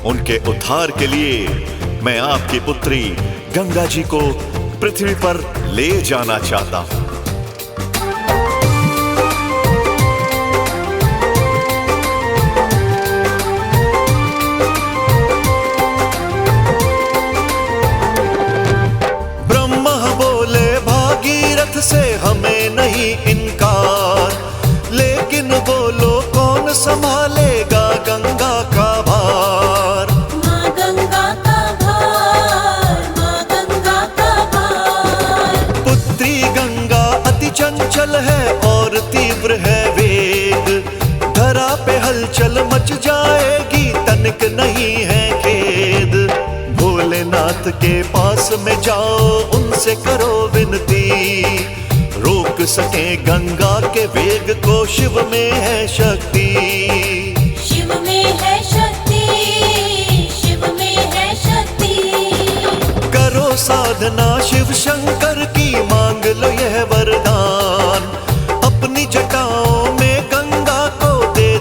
उनके उद्धार के लिए मैं आपकी पुत्री गंगा जी को पृथ्वी पर ले जाना चाहता हूं। ब्रह्मा बोले भागीरथ से हमें नहीं इनकार, लेकिन बोलो कौन संभालेगा गंगा का भार। माँ गंगा का भार, माँ गंगा का भार। पुत्री गंगा अति चंचल है और तीव्र है वेग, धरा पे हलचल मच जाएगी तनिक नहीं है खेद। भोलेनाथ के पास में जाओ, उनसे करो विनती, रोक सके गंगा के वेग को, शिव में है शक्ति। शिव में है शक्ति, शिव में है शक्ति। करो साधना शिव शंकर की, मांग लो यह वरदान, अपनी जटाओं में गंगा को दे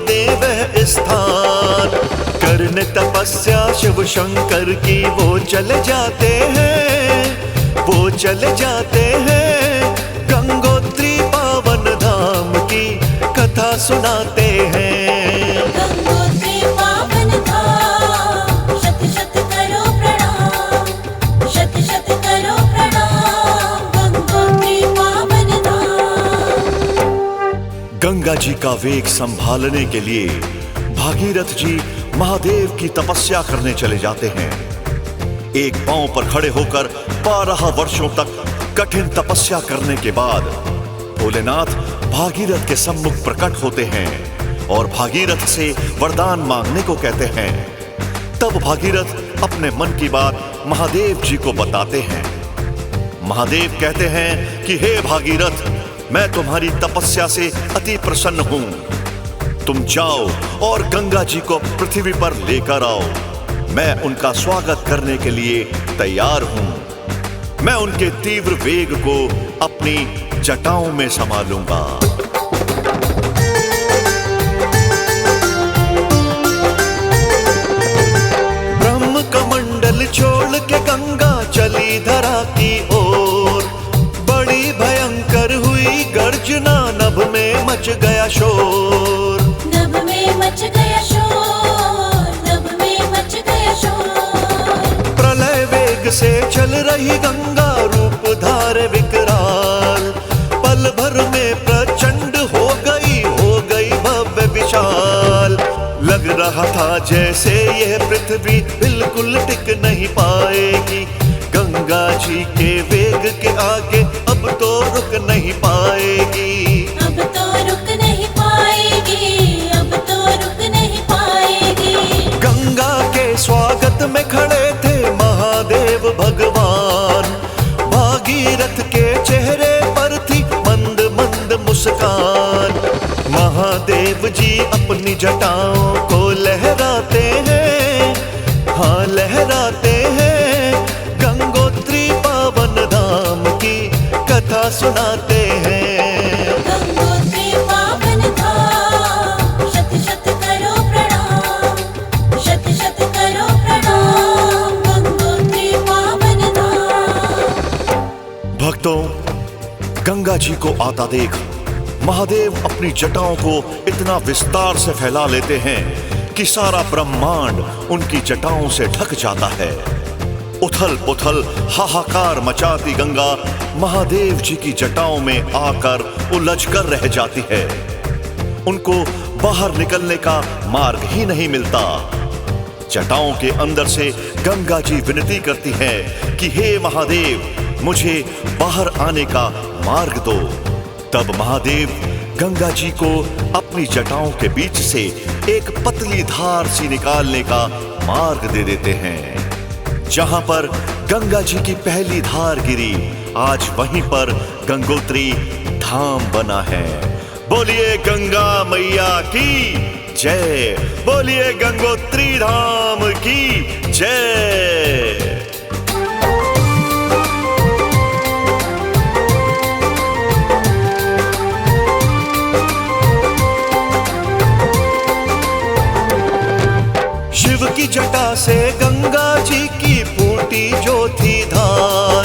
तपस्या शिव शंकर की वो चले जाते हैं, वो चले जाते हैं। गंगोत्री पावन धाम की कथा सुनाते हैं। गंगोत्री पावन धाम, शत शत करो प्रणाम, शत शत करो प्रणाम, गंगोत्री पावन धाम। गंगा जी का वेग संभालने के लिए भागीरथ जी महादेव की तपस्या करने चले जाते हैं। एक पांव पर खड़े होकर 12 वर्षों तक कठिन तपस्या करने के बाद भोलेनाथ भागीरथ के सम्मुख प्रकट होते हैं और भागीरथ से वरदान मांगने को कहते हैं। तब भागीरथ अपने मन की बात महादेव जी को बताते हैं। महादेव कहते हैं कि हे भागीरथ, मैं तुम्हारी तपस्या से अति प्रसन्न हूं। तुम जाओ और गंगा जी को पृथ्वी पर लेकर आओ। मैं उनका स्वागत करने के लिए तैयार हूं। मैं उनके तीव्र वेग को अपनी जटाओं में संभालूंगा। ब्रह्म कमंडल छोड़ के गंगा चली धरा की ओर। बड़ी भयंकर हुई गर्जना, नभ में मच गया शोर। नभ में मच गया शोर, नभ में मच गया शोर। प्रलय वेग से चल रही गंगा, रूप धारे विकराल। पल भर में प्रचंड हो गई भव्य विशाल। लग रहा था जैसे यह पृथ्वी बिल्कुल टिक नहीं पाएगी। गंगा जी के वेग के आगे अब तो रुक नहीं पाएगी। अब तो रुक नहीं पाएगी, अब तो रुक नहीं पाएगी। गंगा के स्वागत में खड़े थे महादेव भगवान। भागीरथ के चेहरे पर थी मंद मंद मुस्कान। महादेव जी अपनी जटाओं को लहराते हैं, हाँ लहराते हैं। गंगोत्री पावन धाम की कथा सुनाते हैं। गंगोत्री पावन धाम, शत शत करो प्रणाम, शत शत करो प्रणाम, गंगोत्री पावन धाम। भक्तों, गंगा जी को आता देख महादेव अपनी जटाओं को इतना विस्तार से फैला लेते हैं कि सारा ब्रह्मांड उनकी जटाओं से ढक जाता है। उथल पुथल हाहाकार मचाती गंगा महादेव जी की जटाओं में आकर उलझकर रह जाती है। उनको बाहर निकलने का मार्ग ही नहीं मिलता। जटाओं के अंदर से गंगा जी विनती करती है कि हे महादेव, मुझे बाहर आने का मार्ग दो। तब महादेव गंगा जी को अपनी जटाओं के बीच से एक पतली धार सी निकालने का मार्ग दे देते हैं। जहां पर गंगा जी की पहली धार गिरी, आज वहीं पर गंगोत्री धाम बना है। बोलिए गंगा मैया की जय, बोलिए गंगोत्री धाम की जय। शिव की जटा से गंगा जी की फूटी जो थी धार।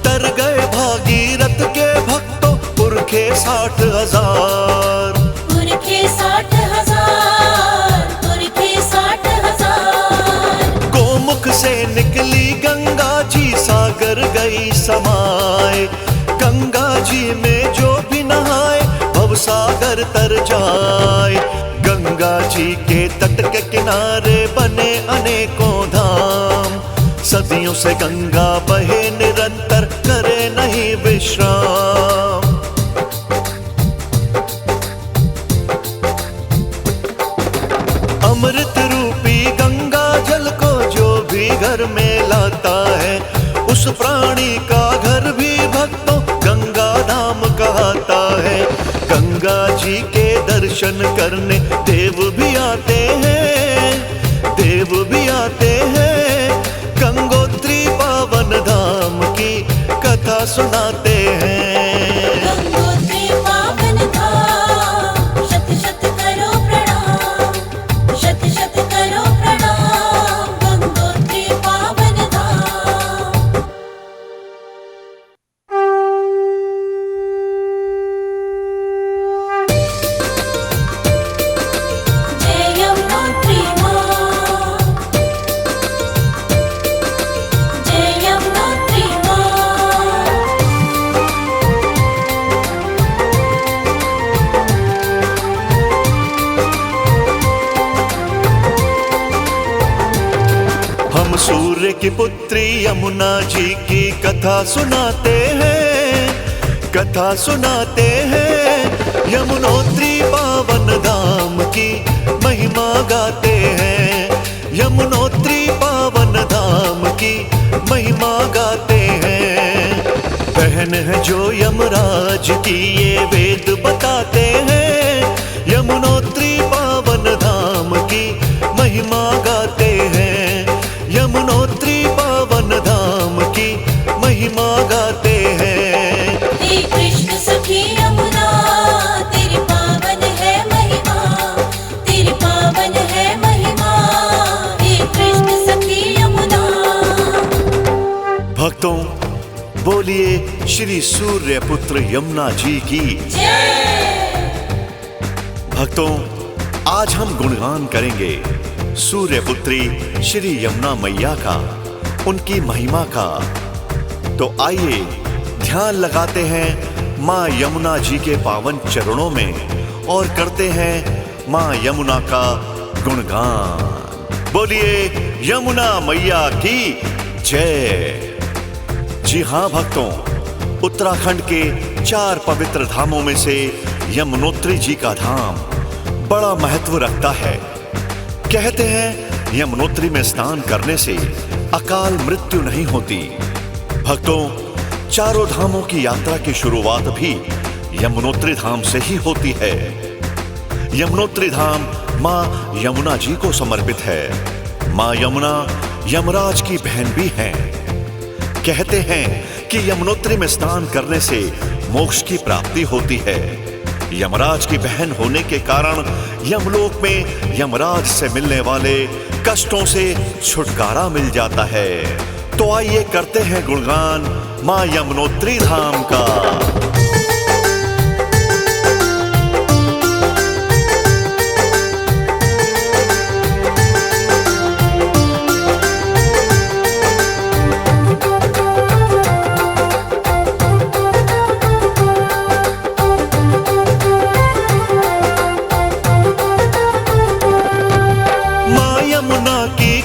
तर गए भागीरथ के भक्तों पुरखे 60,000। पुरखे 60,000, पुरखे 60,000। गोमुख से निकली गंगा जी सागर गई समाए। गंगा जी में जो भी नहाए भव सागर तर जाए। गंगा जी के तट के किनारे बने अनेकों धाम। सदियों से गंगा बहे निरंतर, करे नहीं विश्राम। अमृत रूपी गंगा जल को जो भी घर में लाता है, उस प्राणी का घर भी भक्तों गंगा धाम कहता है। गंगा जी के दर्शन करने देव भी आते हैं, देव भी आते हैं। गंगोत्री पावन धाम की कथा सुनाते हैं। गंगोत्री पावन धाम, शत शत करो प्रणाम, शत शत करो प्रणाम, सूर्य की पुत्री यमुना जी की कथा सुनाते हैं, कथा सुनाते हैं। यमुनोत्री पावन धाम की महिमा गाते हैं, यमुनोत्री पावन धाम की महिमा गाते हैं। बहन है जो यमराज की ये वेद बताते हैं, यमुनोत्री पावन धाम की महिमा गाते हैं, यमुनोत्री पावन धाम की महिमा गाते हैं। हे कृष्ण सखी यमुना तेरी पावन है महिमा, तेरी पावन है महिमा। हे कृष्ण सखी यमुना। भक्तों, बोलिए श्री सूर्य पुत्र यमुना जी की जय। भक्तों, आज हम गुणगान करेंगे सूर्य पुत्री श्री यमुना मैया का, उनकी महिमा का। तो आइए ध्यान लगाते हैं माँ यमुना जी के पावन चरणों में और करते हैं माँ यमुना का गुणगान। बोलिए यमुना मैया की जय। जी हाँ भक्तों, उत्तराखंड के 4 पवित्र धामों में से यमुनोत्री जी का धाम बड़ा महत्व रखता है। कहते हैं यमुनोत्री में स्नान करने से अकाल मृत्यु नहीं होती। भक्तों, चारों धामों की यात्रा की शुरुआत भी यमुनोत्री धाम से ही होती है। यमुनोत्री धाम माँ यमुना जी को समर्पित है। माँ यमुना यमराज की बहन भी हैं। कहते हैं कि यमुनोत्री में स्नान करने से मोक्ष की प्राप्ति होती है। यमराज की बहन होने के कारण यमलोक में यमराज से मिलने वाले कष्टों से छुटकारा मिल जाता है। तो आइए करते हैं गुणगान माँ यमुनोत्री धाम का।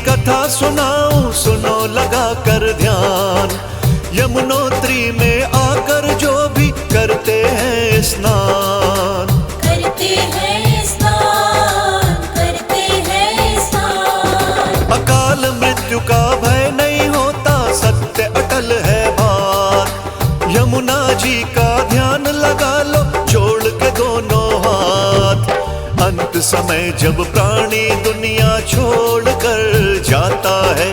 कथा सुनाऊं सुनो लगा कर ध्यान, यमुनोत्री में आकर जो भी करते हैं स्नान, करते हैं स्नान, करते हैं स्नान। अकाल मृत्यु का भय नहीं होता, सत्य अटल है बात। यमुना जी का ध्यान लगा लो जोड़ के दोनों हाथ। अंत समय जब प्राणी दुनिया छोड़ कर जाता है,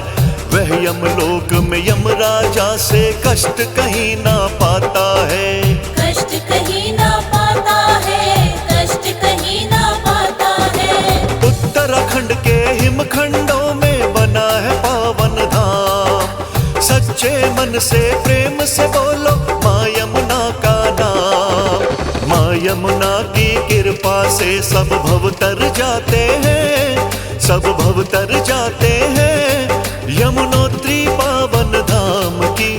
वह यमलोक में यमराजा से कष्ट कहीं ना पाता है, कष्ट कहीं ना पाता है, कष्ट कहीं ना पाता है। उत्तराखंड के हिमखंडों में बना है पावन धाम। सच्चे मन से प्रेम से बोलो माँ यमुना का नाम। माँ यमुना की कृपा से सब भव तर जाते हैं, सब भव तर जाते हैं। यमुनोत्री पावन धाम की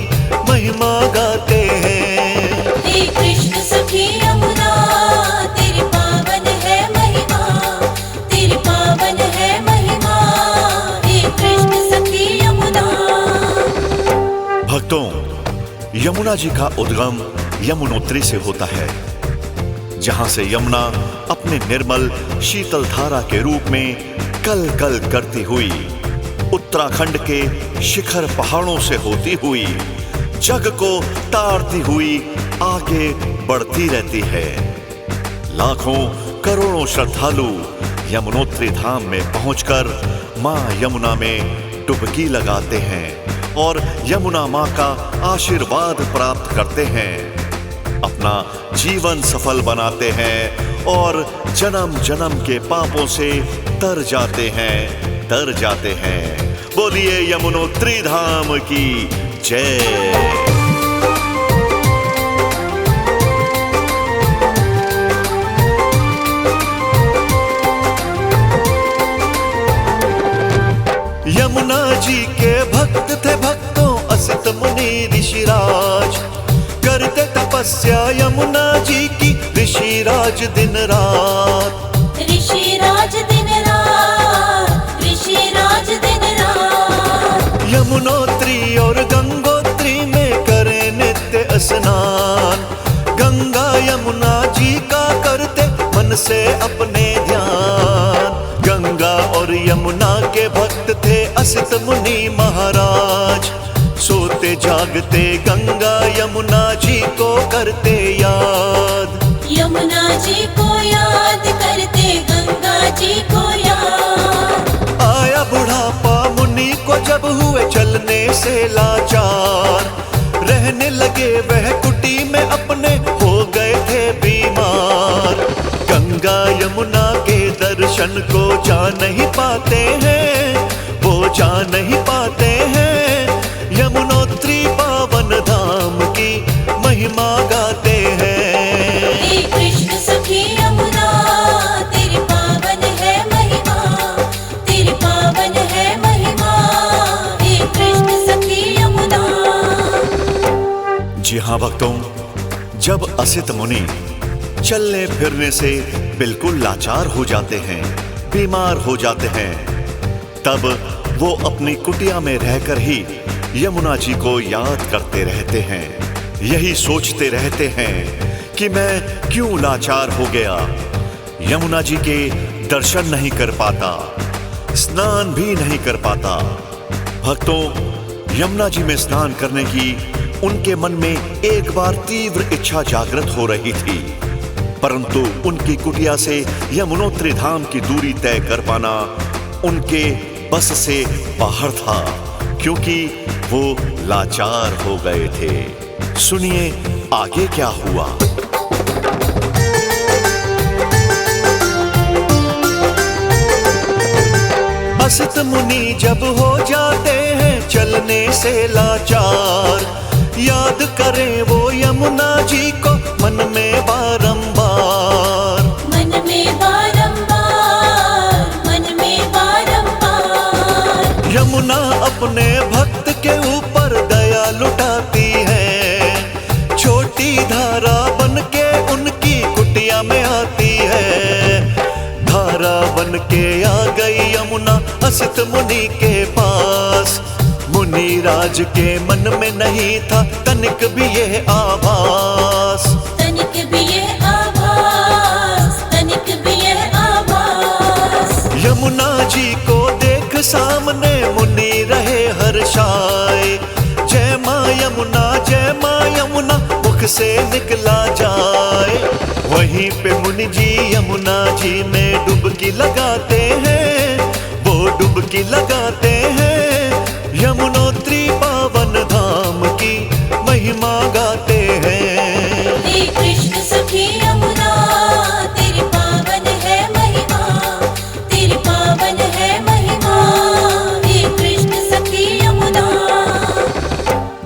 महिमा गाते हैं। हे कृष्ण सखी यमुना तेरी पावन है महिमा, तेरी पावन है महिमा। हे कृष्ण सखी यमुना। भक्तों, यमुना जी का उद्गम यमुनोत्री से होता है, जहां से यमुना अपने निर्मल शीतल धारा के रूप में कल कल करती हुई उत्तराखंड के शिखर पहाड़ों से होती हुई जग को तारती हुई आगे बढ़ती रहती है। लाखों करोड़ों श्रद्धालु यमुनोत्री धाम में पहुंचकर मां यमुना में डुबकी लगाते हैं और यमुना मां का आशीर्वाद प्राप्त करते हैं, अपना जीवन सफल बनाते हैं और जन्म जन्म के पापों से तर जाते हैं, तर जाते हैं। बोलिए यमुनोत्री धाम की जय। यमुना जी के भक्त थे भक्तों असित मुनि ऋषिराज, करते तपस्या यमुना जी की ऋषिराज दिन रात। ऋषिराज दिन रात, ऋषिराज दिन रात। यमुनोत्री और गंगोत्री में करें नित्य स्नान। गंगा यमुना जी का करते मन से अपने ध्यान। गंगा और यमुना के भक्त थे असित मुनि महाराज। सोते जागते गंगा यमुना जी को करते याद। यमुना जी को याद करते गंगा जी को याद। आया बुढ़ापा मुनि को जब हुए चलने से लाचार। रहने लगे वह कुटी में अपने, हो गए थे बीमार। गंगा यमुना के दर्शन को जा नहीं पाते हैं, वो जा नहीं पाते हैं। यमुनोत्री पावन धाम की महिमा गाते हैं। हे कृष्ण सखी यमुना तेरी पावन है महिमा, तेरी पावन है महिमा। हे कृष्ण सखी यमुना। जी हाँ भक्तों, जब असित मुनि चलने फिरने से बिल्कुल लाचार हो जाते हैं, बीमार हो जाते हैं, तब वो अपनी कुटिया में रहकर ही यमुना जी को याद करते रहते हैं। यही सोचते रहते हैं कि मैं क्यों लाचार हो गया, यमुना जी के दर्शन नहीं कर पाता, स्नान भी नहीं कर पाता। भक्तों, यमुना जी में स्नान करने की उनके मन में एक बार तीव्र इच्छा जागृत हो रही थी, परंतु उनकी कुटिया से यमुनोत्री धाम की दूरी तय कर पाना उनके बस से बाहर था, क्योंकि वो लाचार हो गए थे। सुनिए आगे क्या हुआ। असित मुनि जब हो जाते हैं चलने से लाचार। याद करें वो यमुना जी को मन में बारंबार। मन में बारंबार, मन में बारंबार। यमुना अपने भक्त के ऊपर दया लुटाती है। छोटी धारा बन के उनकी कुटिया में आती है। धारा बन के आ गई यमुना असित मुनि के पास। मुनि राज के मन में नहीं था तनिक भी ये आभास। तनिक भी ये आभास, तनिक भी ये आभास। यमुना जी को देख सामने मुनि रहे हर्षाए। जय माँ यमुना, जय माँ यमुना मुख से निकला जाए। वहीं पे मुनि जी यमुना जी में डुबकी लगाते हैं, वो डुबकी लगाते हैं। यमुनोत्री पावन धाम की महिमा गाते हैं। हे कृष्ण सखी यमुना तेरी पावन है महिमा, तेरी पावन है महिमा। हे कृष्ण सखी यमुना।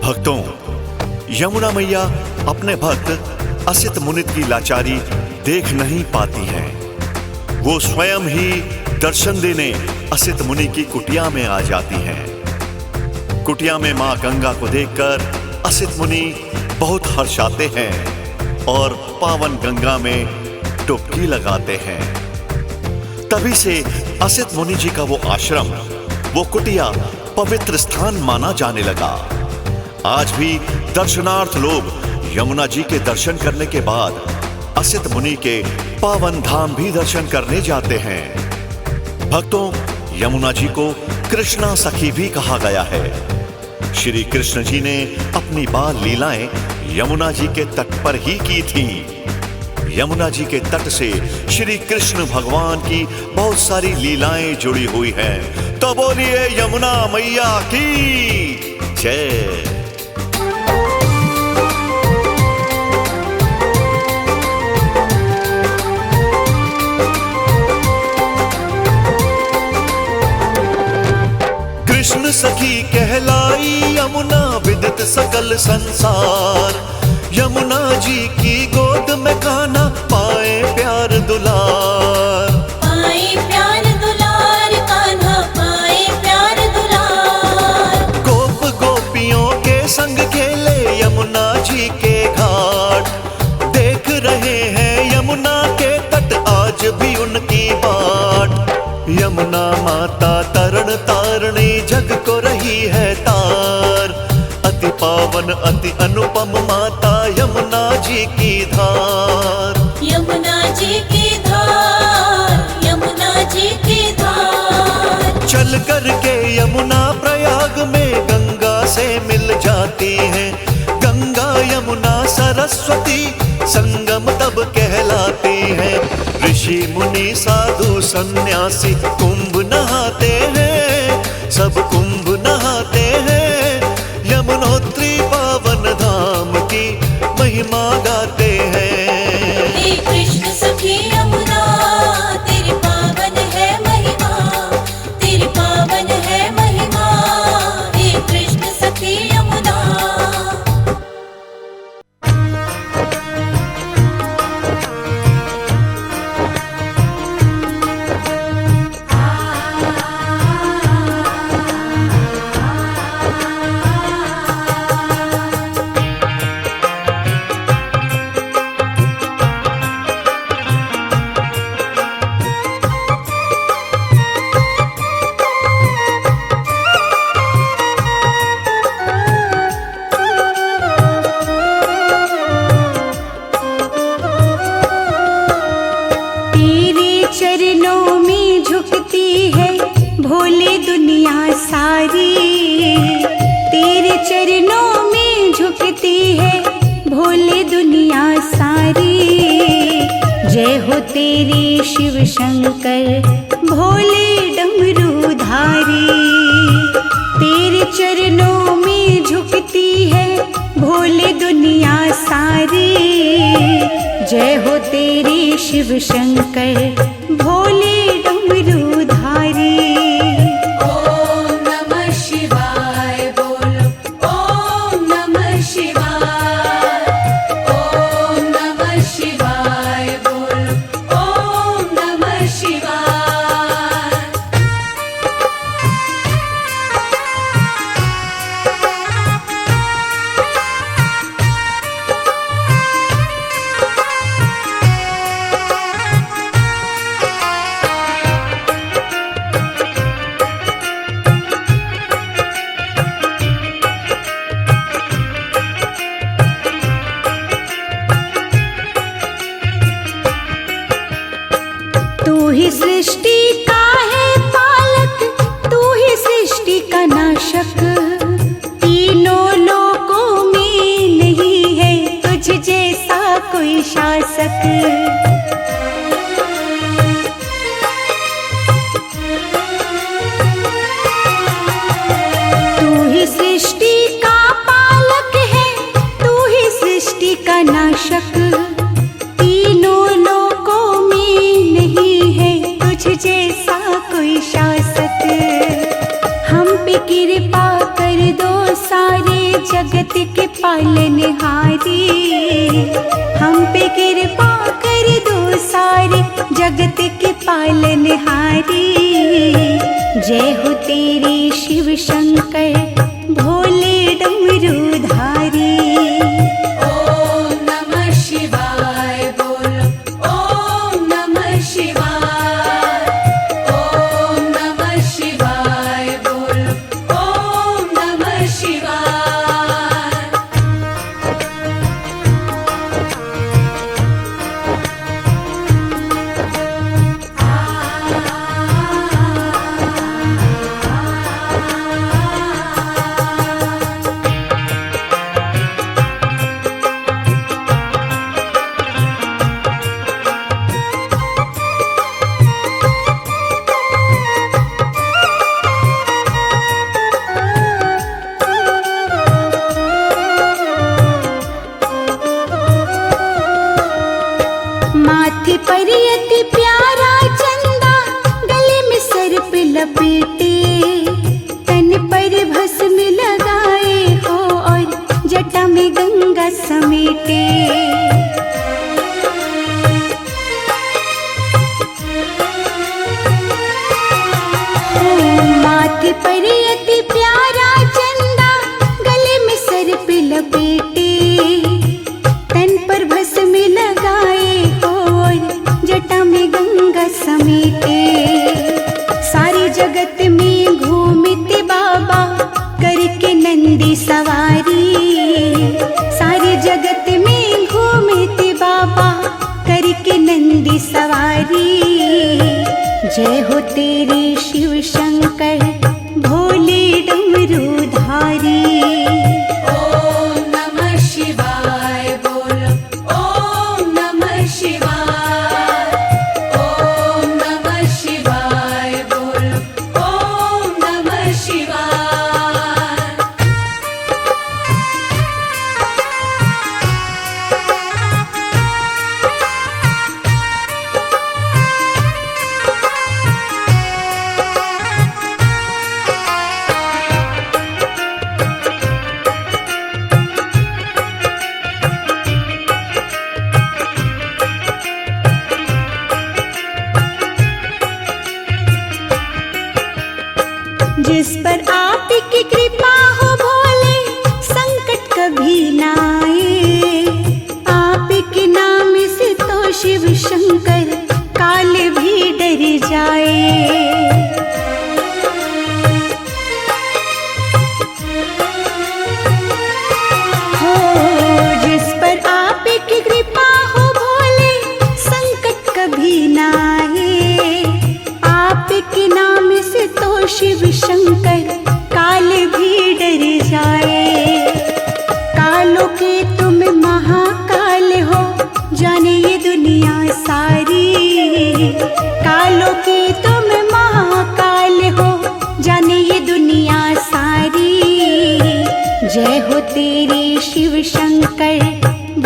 भक्तों, यमुना मैया अपने भक्त असित मुनि की लाचारी देख नहीं पाती हैं। वो स्वयं ही दर्शन देने असित मुनि की कुटिया में आ जाती हैं। कुटिया में मां गंगा को देखकर असित मुनि बहुत हर्षाते हैं और पावन गंगा में डुबकी लगाते हैं। तभी से असित मुनि जी का वो आश्रम, वो कुटिया पवित्र स्थान माना जाने लगा। आज भी दर्शनार्थ लोग यमुना जी के दर्शन करने के बाद असित मुनि के पावन धाम भी दर्शन करने जाते हैं। भक्तों, यमुना जी को कृष्णा सखी भी कहा गया है। श्री कृष्ण जी ने अपनी बाल लीलाएं यमुना जी के तट पर ही की थी। यमुना जी के तट से श्री कृष्ण भगवान की बहुत सारी लीलाएं जुड़ी हुई हैं। तो बोलिए यमुना मैया की जय। कृष्ण सखी कहलाई यमुना विदित सकल संसार। यमुना जी की गोद में कान्हा पाए प्यार दुलार। पाए प्यार दुलार कान्हा, पाए प्यार दुलार। गोप गोपियों के संग खेले यमुना जी के घाट। देख रहे हैं यमुना के तट आज भी उनकी बाट। यमुना माता तरण तारणी जग को रही है तार। पावन अति अनुपम माता यमुना जी की धार। यमुना जी की धार, यमुना जी की धार। चल कर के यमुना प्रयाग में गंगा से मिल जाती है। गंगा यमुना सरस्वती संगम तब कहलाती है। ऋषि मुनि साधु सन्यासी कुंभ नहाते हैं, सब कुंभ नहाते हैं। यमुनोत्री पावन धाम की महिमा गाते हैं। हे कृष्ण सखी यमुना, तेरी पावन है महिमा, तेरी पावन है महिमा। हे कृष्ण सखी यमुना। चरणों में झुकती है भोले दुनिया सारी। तेरे चरणों में झुकती है भोले दुनिया सारी। जय हो तेरे शिव शंकर भोले डमरूधारी। तेरे चरणों में झुकती है भोले दुनिया सारी। जय हो तेरे शिव शंकर भोले डमरूधारी। ओम नमः शिवाय बोलो, ओम नमः शिवाय। ओम नमः शिवाय बोलो, ओम नमः शिवाय। तू ही सृष्टि का है पालक, तू ही सृष्टि का नाशक। तीनों लोकों में नहीं है तुझ जैसा कोई शासक। तू ही सृष्टि का पालक है, तू ही सृष्टि का नाशक। तीनों लोकों में नहीं है तुझ जैसा कोई शासक। हम पे कृपा कर दो सारे जगत के पालनहारी। हम पे कृपा कर दो सारे जगत के पालनहारी। जय हो तेरे शिव शंकर भोले डमरूधारी। ओम नमः शिवाय बोलो, ओम नमः शिवाय। ओम नमः शिवाय बोलो, ओम नमः शिवाय। माथे पर अति प्यारा चंदा, गले में सर्प लपेटे। तन पर भस्म लगाए हो और जटा में गंगा समेटे। माथे पर अति प्यारा चंदा, गले में सर्प लपेटे। तन पर भस्म लगाए हो और जटा में गंगा समेटे। सारे जगत में घूमते बाबा करके नंदी सवारी। की सवारी। जय हो तेरे शिव शंकर भोले डमरूधारी। ॐ नमः शिवाय बोलो ॐ नमः शिवाय। ॐ नमः शिवाय बोलो ॐ नमः शिवाय। जिस पर आपकी कृपा हो भोले संकट कभी ना आए। आपके नाम से तो शिव शंकर काल भी डर जाए। हो जिस पर आपकी कृपा हो भोले संकट कभी ना आए। आपके नाम से तो शिव शंकर काल भी डर जाए। कालों के तुम महाकाल हो जाने ये दुनिया सारी। कालों के तुम महाकाल हो जाने ये दुनिया सारी। जय हो तेरे शिव शंकर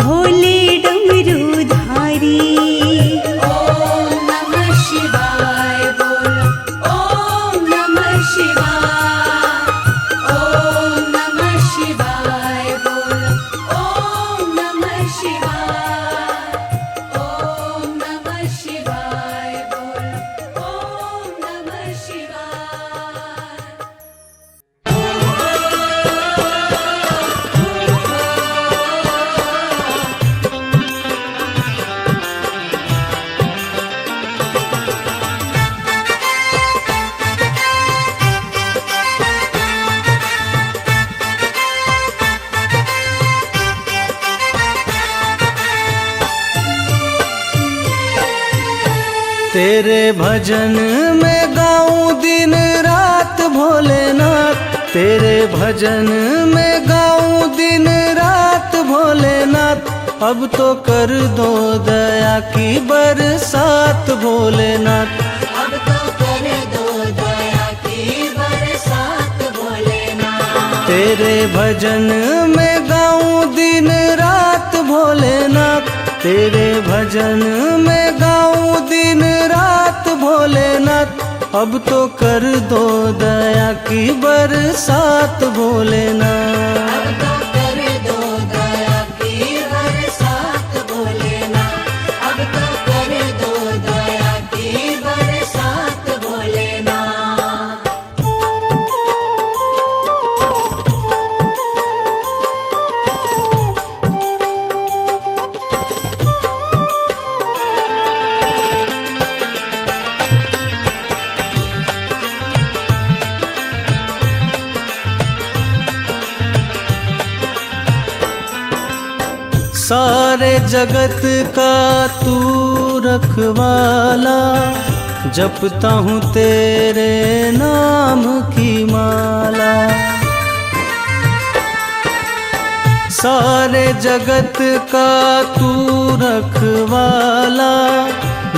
भोले डमरूधारी। ॐ नमः शिवाय बोलो ॐ नमः शिवाय। ॐ नमः शिवाय बोलो ॐ नमः शिवाय। ॐ नमः शिवाय बोलो ॐ नमः शिवाय। तेरे भजन में गाऊं दिन रात भोलेनाथ। तेरे भजन में गाऊं दिन रात भोलेनाथ। अब तो कर दो दया की बरसात भोलेनाथ। अब तो कर दो दया की बरसात भोलेनाथ। तेरे भजन में गाऊं दिन रात भोलेनाथ। तेरे भजन में गाऊं दिन रात भोलेनाथ। अब तो कर दो दया की बरसात भोलेनाथ। अब तो कर दो दया की बरसात भोलेनाथ। अब तो कर दो दया की बरसात भोलेनाथ। सारे जगत का तू रखवाला। जपता हूँ तेरे नाम की माला। सारे जगत का तू रखवाला।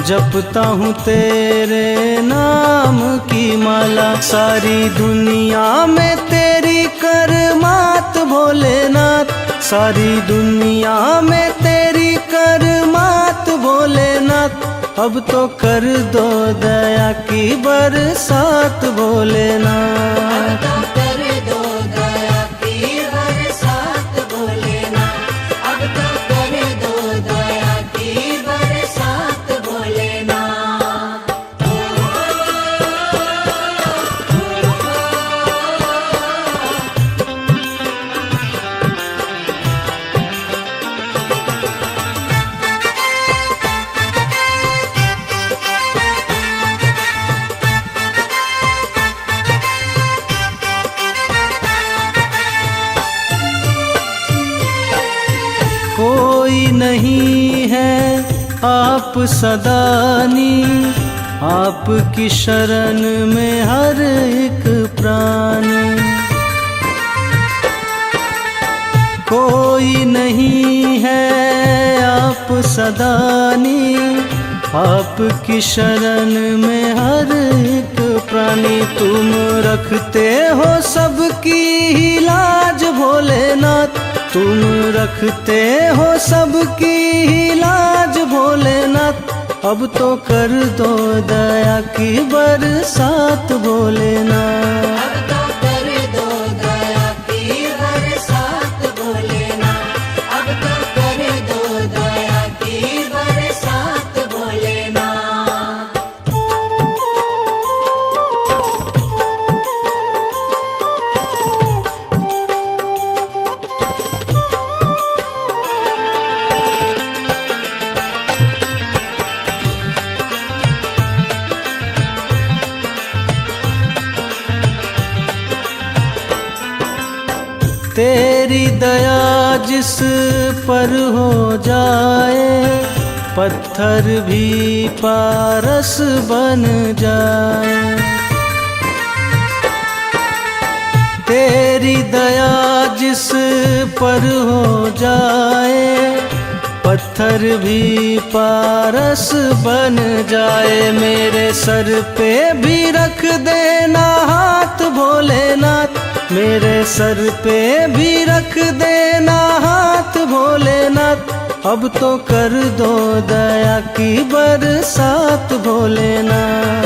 जपता हूँ तेरे नाम की माला। सारी दुनिया में तेरी करमात भोलेनाथ। सारी दुनिया में तेरी करमात भोलेनाथ। अब तो कर दो दया की बरसात भोलेनाथ। अब तो कर दो दया की बरसात भोलेनाथ। अब तो कर दो दया की बरसात भोलेनाथ। आप सदानी, आपकी शरण में हर एक प्राणी। कोई नहीं है आप सदानी, आपकी शरण में हर एक प्राणी। तुम रखते हो सबकी ही लाज भोलेनाथ, तुम रखते हो सबकी ही लाज भोलेनाथ। अब तो कर दो दया की बरसात भोलेनाथ। अब तो कर दो दया की बरसात भोलेनाथ, अब तो कर दो दया की बरसात भोलेनाथ। तेरी दया जिस पर हो जाए, पत्थर भी पारस बन जाए। तेरी दया जिस पर हो जाए, पत्थर भी पारस बन जाए। मेरे सर पे भी रख देना हाथ भोलेनाथ, मेरे सर पे भी रख देना हाथ भोलेनाथ। अब तो कर दो दया की बरसात भोलेनाथ।